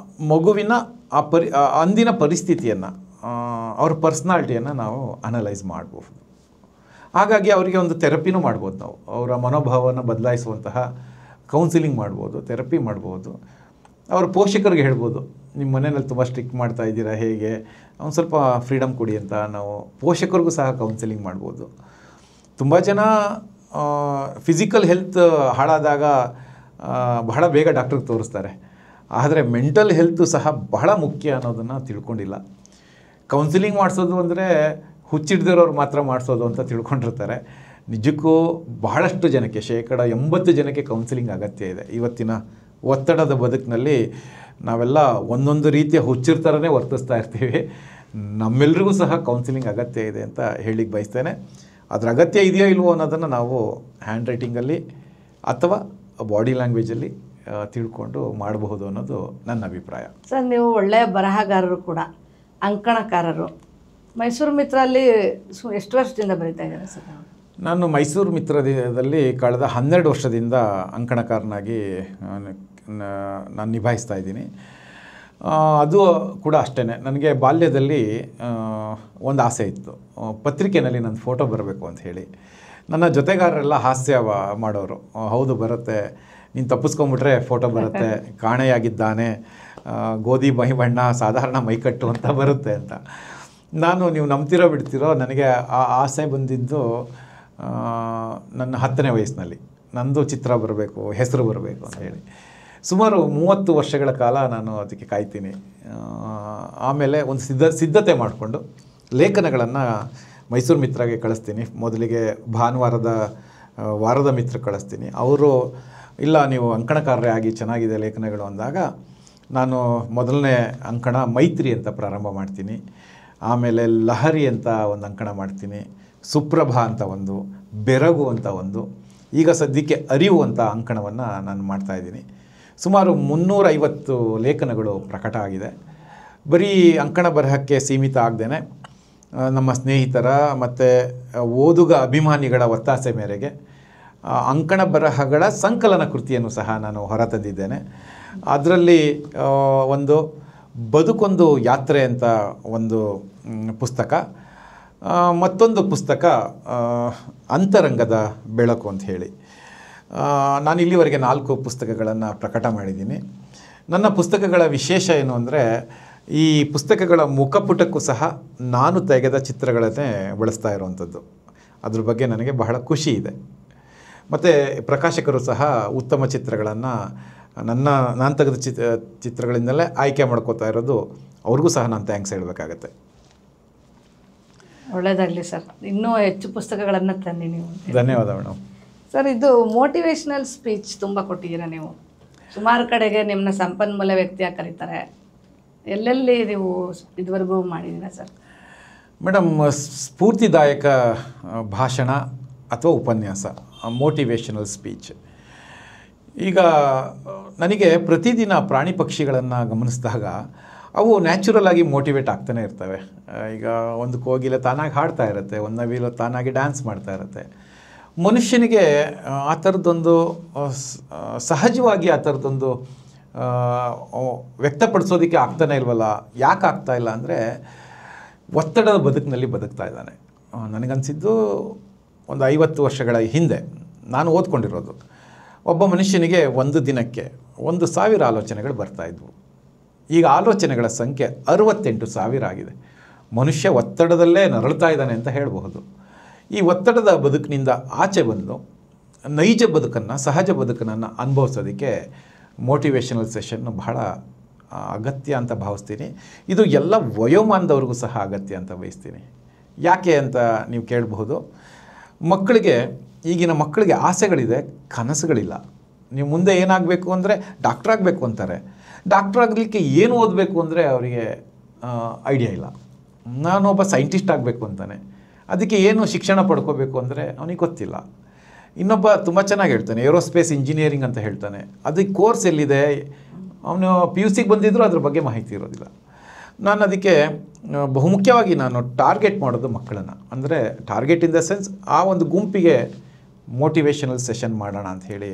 ಮಗುವಿನ ಅಂದಿನ ಪರಿಸ್ಥಿತಿಯನ್ನು, ಅವ್ರ ಪರ್ಸ್ನಾಲಿಟಿಯನ್ನು ನಾವು ಅನಲೈಸ್ ಮಾಡಬಹುದು. ಹಾಗಾಗಿ ಅವರಿಗೆ ಒಂದು ಥೆರಪಿನೂ ಮಾಡ್ಬೋದು. ನಾವು ಅವರ ಮನೋಭಾವವನ್ನು ಬದಲಾಯಿಸುವಂತಹ ಕೌನ್ಸಿಲಿಂಗ್ ಮಾಡ್ಬೋದು, ಥೆರಪಿ ಮಾಡ್ಬೋದು. ಅವ್ರ ಪೋಷಕರಿಗೆ ಹೇಳ್ಬೋದು, ನಿಮ್ಮ ಮನೆಯಲ್ಲಿ ತುಂಬ ಸ್ಟ್ರಿಕ್ಟ್ ಮಾಡ್ತಾ ಇದ್ದೀರಾ, ಹೇಗೆ ಒಂದು ಸ್ವಲ್ಪ ಫ್ರೀಡಮ್ ಕೊಡಿ ಅಂತ ನಾವು ಪೋಷಕರಿಗೂ ಸಹ ಕೌನ್ಸಿಲಿಂಗ್ ಮಾಡ್ಬೋದು. ತುಂಬ ಜನ ಫಿಸಿಕಲ್ ಹೆಲ್ತ್ ಹಾಳಾದಾಗ ಬಹಳ ಬೇಗ ಡಾಕ್ಟ್ರಿಗೆ ತೋರಿಸ್ತಾರೆ. ಆದರೆ ಮೆಂಟಲ್ ಹೆಲ್ತು ಸಹ ಬಹಳ ಮುಖ್ಯ ಅನ್ನೋದನ್ನು ತಿಳ್ಕೊಂಡಿಲ್ಲ. ಕೌನ್ಸಿಲಿಂಗ್ ಮಾಡಿಸೋದು ಅಂದರೆ ಹುಚ್ಚಿಡ್ದಿರೋರು ಮಾತ್ರ ಮಾಡಿಸೋದು ಅಂತ ತಿಳ್ಕೊಂಡಿರ್ತಾರೆ. ನಿಜಕ್ಕೂ ಬಹಳಷ್ಟು ಜನಕ್ಕೆ 80% ಜನಕ್ಕೆ ಕೌನ್ಸಿಲಿಂಗ್ ಅಗತ್ಯ ಇದೆ. ಇವತ್ತಿನ ಒತ್ತಡದ ಬದುಕಿನಲ್ಲಿ ನಾವೆಲ್ಲ ಒಂದೊಂದು ರೀತಿಯ ಹುಚ್ಚಿರ ಥರನೇ ವರ್ತಿಸ್ತಾ ಇರ್ತೀವಿ. ನಮ್ಮೆಲ್ಲರಿಗೂ ಸಹ ಕೌನ್ಸಿಲಿಂಗ್ ಅಗತ್ಯ ಇದೆ ಅಂತ ಹೇಳಿಕ್ಕೆ ಬಯಸ್ತೇನೆ. ಅದರ ಅಗತ್ಯ ಇದೆಯೋ ಇಲ್ವೋ ಅನ್ನೋದನ್ನು ನಾವು ಹ್ಯಾಂಡ್ ರೈಟಿಂಗಲ್ಲಿ ಅಥವಾ ಬಾಡಿ ಲ್ಯಾಂಗ್ವೇಜಲ್ಲಿ ತಿಳ್ಕೊಂಡು ಮಾಡಬಹುದು ಅನ್ನೋದು ನನ್ನ ಅಭಿಪ್ರಾಯ. ಸರ್, ನೀವು ಒಳ್ಳೆಯ ಬರಹಗಾರರು ಕೂಡ, ಅಂಕಣಕಾರರು. ಮೈಸೂರು ಮಿತ್ರಲ್ಲಿ ಎಷ್ಟು ವರ್ಷದಿಂದ ಬರೀತಾ ಇದ್ದಾರೆ ಸರ್? ನಾನು ಮೈಸೂರು ಮಿತ್ರದಲ್ಲಿ ಕಳೆದ 12 ವರ್ಷದಿಂದ ಅಂಕಣಕಾರನಾಗಿ ನಾನು ನಿಭಾಯಿಸ್ತಾ ಇದ್ದೀನಿ. ಅದು ಕೂಡ ಅಷ್ಟೇ. ನನಗೆ ಬಾಲ್ಯದಲ್ಲಿ ಒಂದು ಆಸೆ ಇತ್ತು, ಪತ್ರಿಕೆಯಲ್ಲಿ ನನ್ನ ಫೋಟೋ ಬರಬೇಕು ಅಂತ ಹೇಳಿ. ನನ್ನ ಜೊತೆಗಾರರೆಲ್ಲ ಹಾಸ್ಯ ಮಾಡೋರು, ಹೌದು ಬರುತ್ತೆ, ನೀನು ತಪ್ಪಿಸ್ಕೊಂಬಿಟ್ರೆ ಫೋಟೋ ಬರುತ್ತೆ, ಕಾಣೆಯಾಗಿದ್ದಾನೆ, ಗೋಧಿ ಮೈ ಬಣ್ಣ, ಸಾಧಾರಣ ಮೈಕಟ್ಟು ಅಂತ ಬರುತ್ತೆ ಅಂತ. ನಾನು, ನೀವು ನಂಬ್ತಿರೋ ಬಿಡ್ತಿರೋ, ನನಗೆ ಆ ಆಸೆ ಬಂದಿದ್ದು ನನ್ನ 10ನೇ ವಯಸ್ಸಿನಲ್ಲಿ. ನಂದು ಚಿತ್ರ ಬರಬೇಕು, ಹೆಸರು ಬರಬೇಕು ಅಂತ ಹೇಳಿ ಸುಮಾರು 30 ವರ್ಷಗಳ ಕಾಲ ನಾನು ಅದಕ್ಕೆ ಕಾಯ್ತೀನಿ. ಆಮೇಲೆ ಒಂದು ಸಿದ್ಧತೆ ಮಾಡಿಕೊಂಡು ಲೇಖನಗಳನ್ನು ಮೈಸೂರು ಮಿತ್ರಗೆ ಕಳಿಸ್ತೀನಿ. ಮೊದಲಿಗೆ ಭಾನುವಾರದ ವಾರದ ಮಿತ್ರ ಕಳಿಸ್ತೀನಿ. ಅವರು ಇಲ್ಲ, ನೀವು ಅಂಕಣಕಾರರೇ ಆಗಿ ಚೆನ್ನಾಗಿದೆ ಲೇಖನಗಳು ಅಂದಾಗ ನಾನು ಮೊದಲನೇ ಅಂಕಣ ಮೈತ್ರಿ ಅಂತ ಪ್ರಾರಂಭ ಮಾಡ್ತೀನಿ. ಆಮೇಲೆ ಲಹರಿ ಅಂತ ಒಂದು ಅಂಕಣ ಮಾಡ್ತೀನಿ, ಸುಪ್ರಭಾ ಅಂತ ಒಂದು, ಬೆರಗು ಅಂತ ಒಂದು, ಈಗ ಸದ್ಯಕ್ಕೆ ಅರಿವು ಅಂತ ಅಂಕಣವನ್ನು ನಾನು ಮಾಡ್ತಾಯಿದ್ದೀನಿ. ಸುಮಾರು 350 ಲೇಖನಗಳು ಪ್ರಕಟ ಆಗಿದೆ. ಬರೀ ಅಂಕಣ ಬರಹಕ್ಕೆ ಸೀಮಿತ ಆಗದೇನೆ ನಮ್ಮ ಸ್ನೇಹಿತರ ಮತ್ತು ಓದುಗ ಅಭಿಮಾನಿಗಳ ಒತ್ತಾಸೆ ಮೇರೆಗೆ ಅಂಕಣ ಬರಹಗಳ ಸಂಕಲನ ಕೃತಿಯನ್ನು ಸಹ ನಾನು ಹೊರತಂದಿದ್ದೇನೆ. ಅದರಲ್ಲಿ ಒಂದು ಬದುಕೊಂದು ಯಾತ್ರೆ ಅಂತ ಒಂದು ಪುಸ್ತಕ, ಮತ್ತೊಂದು ಪುಸ್ತಕ ಅಂತರಂಗದ ಬೆಳಕು ಅಂತ ಹೇಳಿ. ನಾನು ಇಲ್ಲಿವರೆಗೆ 4 ಪುಸ್ತಕಗಳನ್ನು ಪ್ರಕಟ ಮಾಡಿದ್ದೀನಿ. ನನ್ನ ಪುಸ್ತಕಗಳ ವಿಶೇಷ ಏನು ಅಂದರೆ, ಈ ಪುಸ್ತಕಗಳ ಮುಖಪುಟಕ್ಕೂ ಸಹ ನಾನು ತೆಗೆದ ಚಿತ್ರಗಳನ್ನೇ ಬಳಸ್ತಾ ಇರುವಂಥದ್ದು. ಅದ್ರ ಬಗ್ಗೆ ನನಗೆ ಬಹಳ ಖುಷಿ ಇದೆ. ಮತ್ತು ಪ್ರಕಾಶಕರು ಸಹ ಉತ್ತಮ ಚಿತ್ರಗಳನ್ನು ನಾನು ತೆಗೆದ ಚಿತ್ರಗಳಿಂದಲೇ ಆಯ್ಕೆ ಮಾಡ್ಕೋತಾ ಇರೋದು, ಅವ್ರಿಗೂ ಸಹ ನಾನು ಥ್ಯಾಂಕ್ಸ್ ಹೇಳಬೇಕಾಗತ್ತೆ. ಒಳ್ಳೆಯದಾಗಲಿ ಸರ್, ಇನ್ನೂ ಹೆಚ್ಚು ಪುಸ್ತಕಗಳನ್ನು ತನ್ನಿ ನೀವು. ಧನ್ಯವಾದ ಮೇಡಮ್. ಸರ್, ಇದು ಮೋಟಿವೇಶ್ನಲ್ ಸ್ಪೀಚ್ ತುಂಬ ಕೊಟ್ಟಿದ್ದೀರಾ ನೀವು. ಸುಮಾರು ಕಡೆಗೆ ನಿಮ್ಮನ್ನ ಸಂಪನ್ಮೂಲ ವ್ಯಕ್ತಿಯಾಗಿ ಕರೀತಾರೆ. ಎಲ್ಲೆಲ್ಲಿ ನೀವು ಇದುವರೆಗೂ ಮಾಡಿದ್ದೀರಾ ಸರ್? ಮೇಡಮ್, ಸ್ಫೂರ್ತಿದಾಯಕ ಭಾಷಣ ಅಥವಾ ಉಪನ್ಯಾಸ, ಮೋಟಿವೇಶನಲ್ ಸ್ಪೀಚ್. ಈಗ ನನಗೆ ಪ್ರತಿದಿನ ಪ್ರಾಣಿ ಪಕ್ಷಿಗಳನ್ನು ಗಮನಿಸಿದಾಗ ಅವು ನ್ಯಾಚುರಲ್ ಆಗಿ ಮೋಟಿವೇಟ್ ಆಗ್ತಾನೆ ಇರ್ತವೆ. ಈಗ ಒಂದು ಕೋಗಿಲೆ ತಾನಾಗಿ ಹಾಡ್ತಾ ಇರುತ್ತೆ, ಒಂದು ನವಿಲು ತಾನಾಗಿ ಡ್ಯಾನ್ಸ್ ಮಾಡ್ತಾ ಇರುತ್ತೆ. ಮನುಷ್ಯನಿಗೆ ಆ ಥರದ್ದೊಂದು ಸಹಜವಾಗಿ ಆ ಥರದ್ದೊಂದು ವ್ಯಕ್ತಪಡಿಸೋದಕ್ಕೆ ಆಗ್ತಾನೆ ಇಲ್ವಲ್ಲ. ಯಾಕೆ ಆಗ್ತಾ ಇಲ್ಲ ಅಂದರೆ ಒತ್ತಡದ ಬದುಕಿನಲ್ಲಿ ಬದುಕ್ತಾ ಇದ್ದಾನೆ. ನನಗನ್ಸಿದ್ದು ಒಂದು 50 ವರ್ಷಗಳ ಹಿಂದೆ ನಾನು ಓದ್ಕೊಂಡಿರೋದು, ಒಬ್ಬ ಮನುಷ್ಯನಿಗೆ ಒಂದು ದಿನಕ್ಕೆ 1,000 ಆಲೋಚನೆಗಳು ಬರ್ತಾಯಿದ್ವು. ಈಗ ಆಲೋಚನೆಗಳ ಸಂಖ್ಯೆ 68,000 ಆಗಿದೆ. ಮನುಷ್ಯ ಒತ್ತಡದಲ್ಲೇ ನರಳ್ತಾ ಇದ್ದಾನೆ ಅಂತ ಹೇಳಬಹುದು. ಈ ಒತ್ತಡದ ಬದುಕಿನಿಂದ ಆಚೆ ಬಂದು ನೈಜ ಬದುಕನ್ನು, ಸಹಜ ಬದುಕನ್ನು ಅನುಭವಿಸೋದಕ್ಕೆ ಮೋಟಿವೇಶನಲ್ ಸೆಷನ್ನು ಬಹಳ ಅಗತ್ಯ ಅಂತ ಭಾವಿಸ್ತೀನಿ. ಇದು ಎಲ್ಲ ವಯೋಮಾನದವ್ರಿಗೂ ಸಹ ಅಗತ್ಯ ಅಂತ ಬಯಸ್ತೀನಿ. ಯಾಕೆ ಅಂತ ನೀವು ಕೇಳಬಹುದು. ಈಗಿನ ಮಕ್ಕಳಿಗೆ ಆಸೆಗಳಿದೆ, ಕನಸುಗಳಿಲ್ಲ. ನೀವು ಮುಂದೆ ಏನಾಗಬೇಕು ಅಂದರೆ ಡಾಕ್ಟ್ರ್ ಆಗಬೇಕು ಅಂತಾರೆ. ಡಾಕ್ಟ್ರ್ ಆಗಲಿಕ್ಕೆ ಏನು ಓದಬೇಕು ಅಂದರೆ ಅವರಿಗೆ ಐಡಿಯಾ ಇಲ್ಲ. ನಾನೊಬ್ಬ ಸೈಂಟಿಸ್ಟ್ ಆಗಬೇಕು ಅಂತಾನೆ, ಅದಕ್ಕೆ ಏನು ಶಿಕ್ಷಣ ಪಡ್ಕೋಬೇಕು ಅಂದರೆ ಅವನಿಗೆ ಗೊತ್ತಿಲ್ಲ. ಇನ್ನೊಬ್ಬ ತುಂಬ ಚೆನ್ನಾಗಿ ಹೇಳ್ತಾನೆ, ಏರೋಸ್ಪೇಸ್ ಇಂಜಿನಿಯರಿಂಗ್ ಅಂತ ಹೇಳ್ತಾನೆ. ಅದಕ್ಕೆ ಕೋರ್ಸ್ ಎಲ್ಲಿದೆ, ಅವನು PUC ಬಂದಿದ್ದರೂ ಅದ್ರ ಬಗ್ಗೆ ಮಾಹಿತಿ ಇರೋದಿಲ್ಲ. ನಾನು ಅದಕ್ಕೆ ಬಹುಮುಖ್ಯವಾಗಿ ನಾನು ಟಾರ್ಗೆಟ್ ಮಾಡೋದು ಮಕ್ಕಳನ್ನು. ಅಂದರೆ ಟಾರ್ಗೆಟ್ ಇನ್ ದ ಸೆನ್ಸ್ ಆ ಒಂದು ಗುಂಪಿಗೆ ಮೋಟಿವೇಶನಲ್ ಸೆಷನ್ ಮಾಡೋಣ ಅಂತ ಹೇಳಿ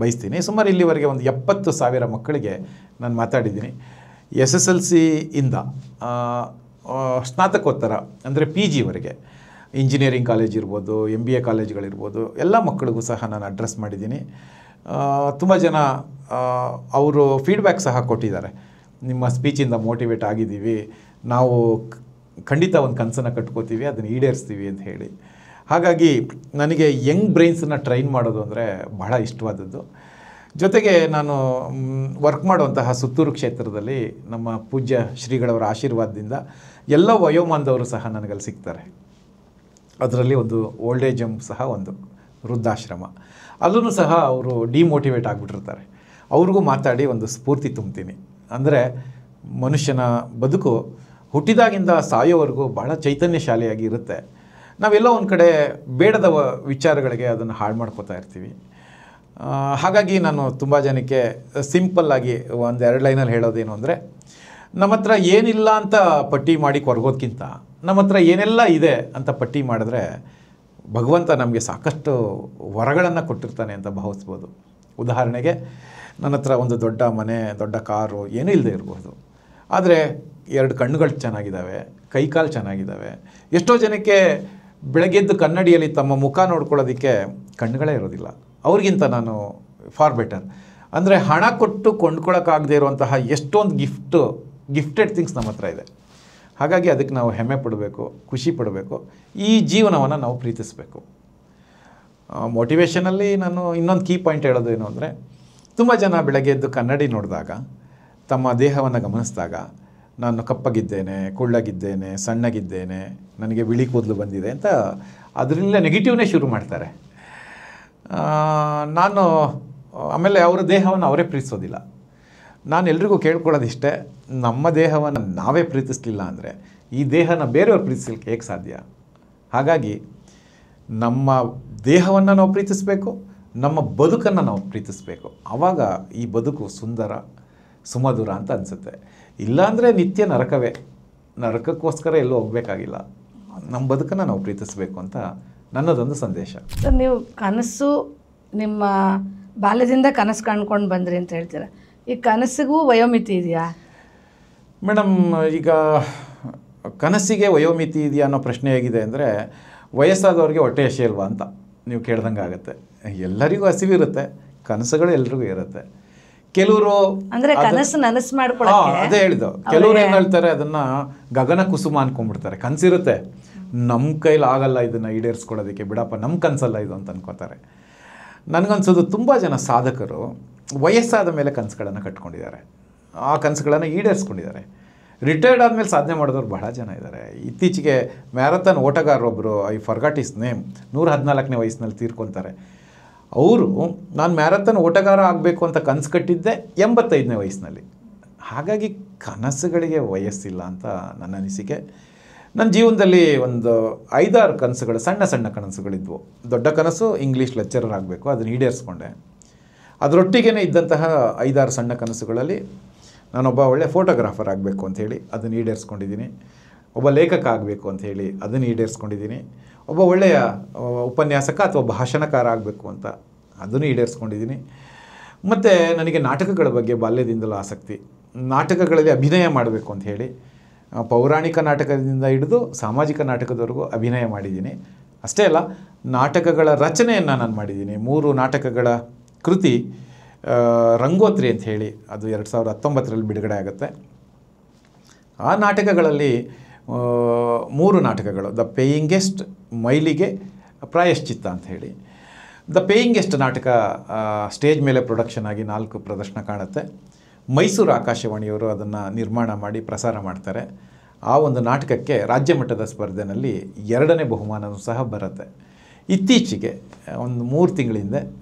ಬಯಸ್ತೀನಿ. ಸುಮಾರು ಇಲ್ಲಿವರೆಗೆ ಒಂದು 70,000 ಮಕ್ಕಳಿಗೆ ನಾನು ಮಾತಾಡಿದ್ದೀನಿ. SSLC ಇಂದ ಸ್ನಾತಕೋತ್ತರ ಅಂದರೆ PGವರೆಗೆ, ಇಂಜಿನಿಯರಿಂಗ್ ಕಾಲೇಜ್ ಇರ್ಬೋದು, MBA ಕಾಲೇಜ್ಗಳಿರ್ಬೋದು, ಎಲ್ಲ ಮಕ್ಕಳಿಗೂ ಸಹ ನಾನು ಅಡ್ರೆಸ್ ಮಾಡಿದ್ದೀನಿ. ತುಂಬ ಜನ ಅವರು ಫೀಡ್ಬ್ಯಾಕ್ ಸಹ ಕೊಟ್ಟಿದ್ದಾರೆ. ನಿಮ್ಮ ಸ್ಪೀಚಿಂದ ಮೋಟಿವೇಟ್ ಆಗಿದ್ದೀವಿ, ನಾವು ಖಂಡಿತ ಒಂದು ಕನಸನ್ನು ಕಟ್ಕೋತೀವಿ, ಅದನ್ನು ಈಡೇರಿಸ್ತೀವಿ ಅಂತ ಹೇಳಿ. ಹಾಗಾಗಿ ನನಗೆ ಯಂಗ್ ಬ್ರೈನ್ಸನ್ನು ಟ್ರೈನ್ ಮಾಡೋದು ಅಂದರೆ ಬಹಳ ಇಷ್ಟವಾದದ್ದು. ಜೊತೆಗೆ ನಾನು ವರ್ಕ್ ಮಾಡುವಂತಹ ಸುತ್ತೂರು ಕ್ಷೇತ್ರದಲ್ಲಿ ನಮ್ಮ ಪೂಜ್ಯ ಶ್ರೀಗಳವರ ಆಶೀರ್ವಾದದಿಂದ ಎಲ್ಲ ವಯೋಮಾನದವರು ಸಹ ನನಗಲ್ಲಿ ಸಿಗ್ತಾರೆ. ಅದರಲ್ಲಿ ಒಂದು ಓಲ್ಡ್ ಏಜ್ ಹೋಮ್ ಸಹ ಒಂದು ವೃದ್ಧಾಶ್ರಮ, ಅಲ್ಲೂ ಸಹ ಅವರು ಡಿಮೋಟಿವೇಟ್ ಆಗಿಬಿಟ್ಟಿರ್ತಾರೆ. ಅವ್ರಿಗೂ ಮಾತಾಡಿ ಒಂದು ಸ್ಫೂರ್ತಿ ತುಂಬ್ತೀನಿ. ಅಂದರೆ ಮನುಷ್ಯನ ಬದುಕು ಹುಟ್ಟಿದಾಗಿಂದ ಸಾಯೋವರೆಗೂ ಬಹಳ ಚೈತನ್ಯಶಾಲಿಯಾಗಿ ಇರುತ್ತೆ. ನಾವೆಲ್ಲೋ ಒಂದು ಕಡೆ ಬೇಡದ ವಿಚಾರಗಳಿಗೆ ಅದನ್ನು ಹಾಳು ಮಾಡ್ಕೋತಾ ಇರ್ತೀವಿ. ಹಾಗಾಗಿ ನಾನು ತುಂಬ ಜನಕ್ಕೆ ಸಿಂಪಲ್ಲಾಗಿ 1-2 ಲೈನಲ್ಲಿ ಹೇಳೋದೇನು ಅಂದರೆ, ನಮ್ಮ ಹತ್ರ ಏನಿಲ್ಲ ಅಂತ ಪಟ್ಟಿ ಮಾಡಿ ಕೊರಗೋದಕ್ಕಿಂತ ನಮ್ಮ ಹತ್ರ ಏನೆಲ್ಲ ಇದೆ ಅಂತ ಪಟ್ಟಿ ಮಾಡಿದ್ರೆ ಭಗವಂತ ನಮಗೆ ಸಾಕಷ್ಟು ವರಗಳನ್ನು ಕೊಟ್ಟಿರ್ತಾನೆ ಅಂತ ಭಾವಿಸ್ಬೋದು. ಉದಾಹರಣೆಗೆ, ನನ್ನ ಹತ್ರ ಒಂದು ದೊಡ್ಡ ಮನೆ, ದೊಡ್ಡ ಕಾರು ಏನೂ ಇಲ್ಲದೆ ಇರ್ಬೋದು, ಆದರೆ 2 ಕಣ್ಣುಗಳು ಚೆನ್ನಾಗಿದ್ದಾವೆ, ಕೈಕಾಲು ಚೆನ್ನಾಗಿದ್ದಾವೆ. ಎಷ್ಟೋ ಜನಕ್ಕೆ ಬೆಳಗ್ಗೆದ್ದು ಕನ್ನಡಿಯಲ್ಲಿ ತಮ್ಮ ಮುಖ ನೋಡ್ಕೊಳ್ಳೋದಕ್ಕೆ ಕಣ್ಣುಗಳೇ ಇರೋದಿಲ್ಲ. ಅವ್ರಿಗಿಂತ ನಾನು ಫಾರ್ ಬೆಟರ್. ಅಂದರೆ ಹಣ ಕೊಟ್ಟು ಕೊಂಡ್ಕೊಳ್ಳೋಕ್ಕಾಗದೇ ಇರುವಂತಹ ಎಷ್ಟೊಂದು ಗಿಫ್ಟೆಡ್ ಥಿಂಗ್ಸ್ ನಮ್ಮ ಹತ್ರ ಇದೆ. ಹಾಗಾಗಿ ಅದಕ್ಕೆ ನಾವು ಹೆಮ್ಮೆ ಪಡಬೇಕು, ಖುಷಿ ಪಡಬೇಕು, ಈ ಜೀವನವನ್ನು ನಾವು ಪ್ರೀತಿಸಬೇಕು. ಮೋಟಿವೇಶನಲ್ಲಿ ನಾನು ಇನ್ನೊಂದು ಕೀ ಪಾಯಿಂಟ್ ಹೇಳೋದು ಏನು ಅಂದರೆ, ತುಂಬ ಜನ ಬೆಳಗ್ಗೆ ಎದ್ದು ಕನ್ನಡಿ ನೋಡಿದಾಗ, ತಮ್ಮ ದೇಹವನ್ನು ಗಮನಿಸಿದಾಗ, ನಾನು ಕಪ್ಪಗಿದ್ದೇನೆ, ಕುಳ್ಳಗಿದ್ದೇನೆ, ಸಣ್ಣಗಿದ್ದೇನೆ, ನನಗೆ ಬಿಳಿ ಕೂದಲು ಬಂದಿದೆ ಅಂತ ಅದರಿಂದ ನೆಗೆಟಿವ್ನೇ ಶುರು ಮಾಡ್ತಾರೆ. ನಾನು ಆಮೇಲೆ ಅವರ ದೇಹವನ್ನು ಅವರೇ ಪ್ರೀತಿಸೋದಿಲ್ಲ. ನಾನು ಎಲ್ರಿಗೂ ಕೇಳ್ಕೊಳ್ಳೋದಿಷ್ಟೇ, ನಮ್ಮ ದೇಹವನ್ನು ನಾವೇ ಪ್ರೀತಿಸಲಿಲ್ಲ ಅಂದರೆ ಈ ದೇಹನ ಬೇರೆಯವ್ರು ಪ್ರೀತಿಸಲಿಕ್ಕೆ ಹೇಗೆ ಸಾಧ್ಯ? ಹಾಗಾಗಿ ನಮ್ಮ ದೇಹವನ್ನು ನಾವು ಪ್ರೀತಿಸಬೇಕು, ನಮ್ಮ ಬದುಕನ್ನು ನಾವು ಪ್ರೀತಿಸಬೇಕು. ಆವಾಗ ಈ ಬದುಕು ಸುಂದರ, ಸುಮಧುರ ಅಂತ ಅನಿಸುತ್ತೆ. ಇಲ್ಲಾಂದರೆ ನಿತ್ಯ ನರಕವೇ. ನರಕಕ್ಕೋಸ್ಕರ ಎಲ್ಲೂ ಹೋಗಬೇಕಾಗಿಲ್ಲ. ನಮ್ಮ ಬದುಕನ್ನು ನಾವು ಪ್ರೀತಿಸಬೇಕು ಅಂತ ನನ್ನದೊಂದು ಸಂದೇಶ. ಸರ್, ನೀವು ಕನಸು ನಿಮ್ಮ ಬಾಲ್ಯದಿಂದ ಕನಸು ಕಂಡ್ಕೊಂಡು ಬಂದ್ರಿ ಅಂತ ಹೇಳ್ತೀರ. ಈ ಕನಸಿಗೂ ವಯೋಮಿತಿ ಇದೆಯಾ ಮೇಡಮ್? ಈಗ ಕನಸಿಗೆ ವಯೋಮಿತಿ ಇದೆಯಾ ಅನ್ನೋ ಪ್ರಶ್ನೆ ಹೇಗಿದೆ ಅಂದರೆ, ವಯಸ್ಸಾದವ್ರಿಗೆ ಹೊಟ್ಟೆ ಹಸಿ ಅಲ್ವಾ ಅಂತ ನೀವು ಕೇಳ್ದಂಗೆ ಆಗುತ್ತೆ. ಎಲ್ಲರಿಗೂ ಹಸಿವಿರುತ್ತೆ, ಕನಸುಗಳು ಎಲ್ರಿಗೂ ಇರುತ್ತೆ. ಕೆಲವರು ಅಂದರೆ ಕನಸು ನನಸು ಮಾಡ್ಕೊಳ್ಳೋಕೆ ಅದೇ ಹೇಳಿದ್ದು. ಕೆಲವರು ಏನು ಹೇಳ್ತಾರೆ, ಅದನ್ನು ಗಗನ ಕುಸುಮ ಅಂದ್ಕೊಂಡ್ಬಿಡ್ತಾರೆ. ಕನಸಿರುತ್ತೆ, ನಮ್ಮ ಕೈಲಿ ಆಗಲ್ಲ ಇದನ್ನು ಈಡೇರಿಸ್ಕೊಳ್ಳೋದಕ್ಕೆ, ಬಿಡಪ್ಪ ನಮ್ಮ ಕನಸಲ್ಲ ಇದು ಅಂತ ಅನ್ಕೋತಾರೆ. ನನಗನ್ಸೋದು ತುಂಬ ಜನ ಸಾಧಕರು ವಯಸ್ಸಾದ ಮೇಲೆ ಕನಸುಗಳನ್ನು ಕಟ್ಕೊಂಡಿದ್ದಾರೆ, ಆ ಕನಸುಗಳನ್ನು ಈಡೇರಿಸ್ಕೊಂಡಿದ್ದಾರೆ. ರಿಟೈರ್ಡ್ ಆದಮೇಲೆ ಸಾಧನೆ ಮಾಡಿದವರು ಬಹಳ ಜನ ಇದ್ದಾರೆ. ಇತ್ತೀಚೆಗೆ ಮ್ಯಾರಥಾನ್ ಓಟಗಾರರೊಬ್ಬರು, ಐ ಫರ್ಗಾಟ್ ಇಸ್ ನೇಮ್, 114ನೇ ವಯಸ್ಸಿನಲ್ಲಿ ತೀರ್ಕೊತಾರೆ. ಅವರು ನಾನು ಮ್ಯಾರಥಾನ್ ಓಟಗಾರ ಆಗಬೇಕು ಅಂತ ಕನಸು ಕಟ್ಟಿದ್ದೆ 85ನೇ ವಯಸ್ಸಿನಲ್ಲಿ. ಹಾಗಾಗಿ ಕನಸುಗಳಿಗೆ ವಯಸ್ಸಿಲ್ಲ ಅಂತ ನನ್ನ ಅನಿಸಿಕೆ. ನನ್ನ ಜೀವನದಲ್ಲಿ ಒಂದು 5-6 ಕನಸುಗಳು, ಸಣ್ಣ ಸಣ್ಣ ಕನಸುಗಳಿದ್ವು. ದೊಡ್ಡ ಕನಸು ಇಂಗ್ಲೀಷ್ ಲೆಕ್ಚರರ್ ಆಗಬೇಕು, ಅದನ್ನು ಈಡೇರಿಸ್ಕೊಂಡೆ. ಅದರೊಟ್ಟಿಗೆ ಇದ್ದಂತಹ 5-6 ಸಣ್ಣ ಕನಸುಗಳಲ್ಲಿ ನಾನೊಬ್ಬ ಒಳ್ಳೆ ಫೋಟೋಗ್ರಾಫರ್ ಆಗಬೇಕು ಅಂಥೇಳಿ ಅದನ್ನು ಈಡೇರಿಸ್ಕೊಂಡಿದ್ದೀನಿ. ಒಬ್ಬ ಲೇಖಕ ಆಗಬೇಕು ಅಂಥೇಳಿ ಅದನ್ನು ಈಡೇರಿಸ್ಕೊಂಡಿದ್ದೀನಿ. ಒಬ್ಬ ಒಳ್ಳೆಯ ಉಪನ್ಯಾಸಕ ಅಥವಾ ಭಾಷಣಕಾರ ಆಗಬೇಕು ಅಂತ ಅದನ್ನು ಈಡೇರಿಸ್ಕೊಂಡಿದ್ದೀನಿ. ಮತ್ತು ನನಗೆ ನಾಟಕಗಳ ಬಗ್ಗೆ ಬಾಲ್ಯದಿಂದಲೂ ಆಸಕ್ತಿ. ನಾಟಕಗಳಲ್ಲಿ ಅಭಿನಯ ಮಾಡಬೇಕು ಅಂತ ಹೇಳಿ ಪೌರಾಣಿಕ ನಾಟಕದಿಂದ ಹಿಡಿದು ಸಾಮಾಜಿಕ ನಾಟಕದವರೆಗೂ ಅಭಿನಯ ಮಾಡಿದ್ದೀನಿ. ಅಷ್ಟೇ ಅಲ್ಲ, ನಾಟಕಗಳ ರಚನೆಯನ್ನು ನಾನು ಮಾಡಿದ್ದೀನಿ. 3 ನಾಟಕಗಳ ಕೃತಿ ರಂಗೋತ್ರಿ ಅಂತ ಹೇಳಿ ಅದು 2019ರಲ್ಲಿ ಬಿಡುಗಡೆ ಆಗುತ್ತೆ. ಆ ನಾಟಕಗಳಲ್ಲಿ 3 ನಾಟಕಗಳು, ದ ಪೇಯಿಂಗ್ ಗೆಸ್ಟ್, ಮೈಲಿಗೆ, ಪ್ರಾಯಶ್ಚಿತ್ತ ಅಂತ ಹೇಳಿ. ದ ಪೇಯಿಂಗ್ ಗೆಸ್ಟ್ ನಾಟಕ ಸ್ಟೇಜ್ ಮೇಲೆ ಪ್ರೊಡಕ್ಷನ್ ಆಗಿ 4 ಪ್ರದರ್ಶನ ಕಾಣುತ್ತೆ. ಮೈಸೂರು ಆಕಾಶವಾಣಿಯವರು ಅದನ್ನು ನಿರ್ಮಾಣ ಮಾಡಿ ಪ್ರಸಾರ ಮಾಡ್ತಾರೆ. ಆ ಒಂದು ನಾಟಕಕ್ಕೆ ರಾಜ್ಯ ಮಟ್ಟದ ಸ್ಪರ್ಧೆಯಲ್ಲಿ 2ನೇ ಬಹುಮಾನವೂ ಸಹ ಬರುತ್ತೆ. ಇತ್ತೀಚೆಗೆ ಒಂದು 3 ತಿಂಗಳಿಂದ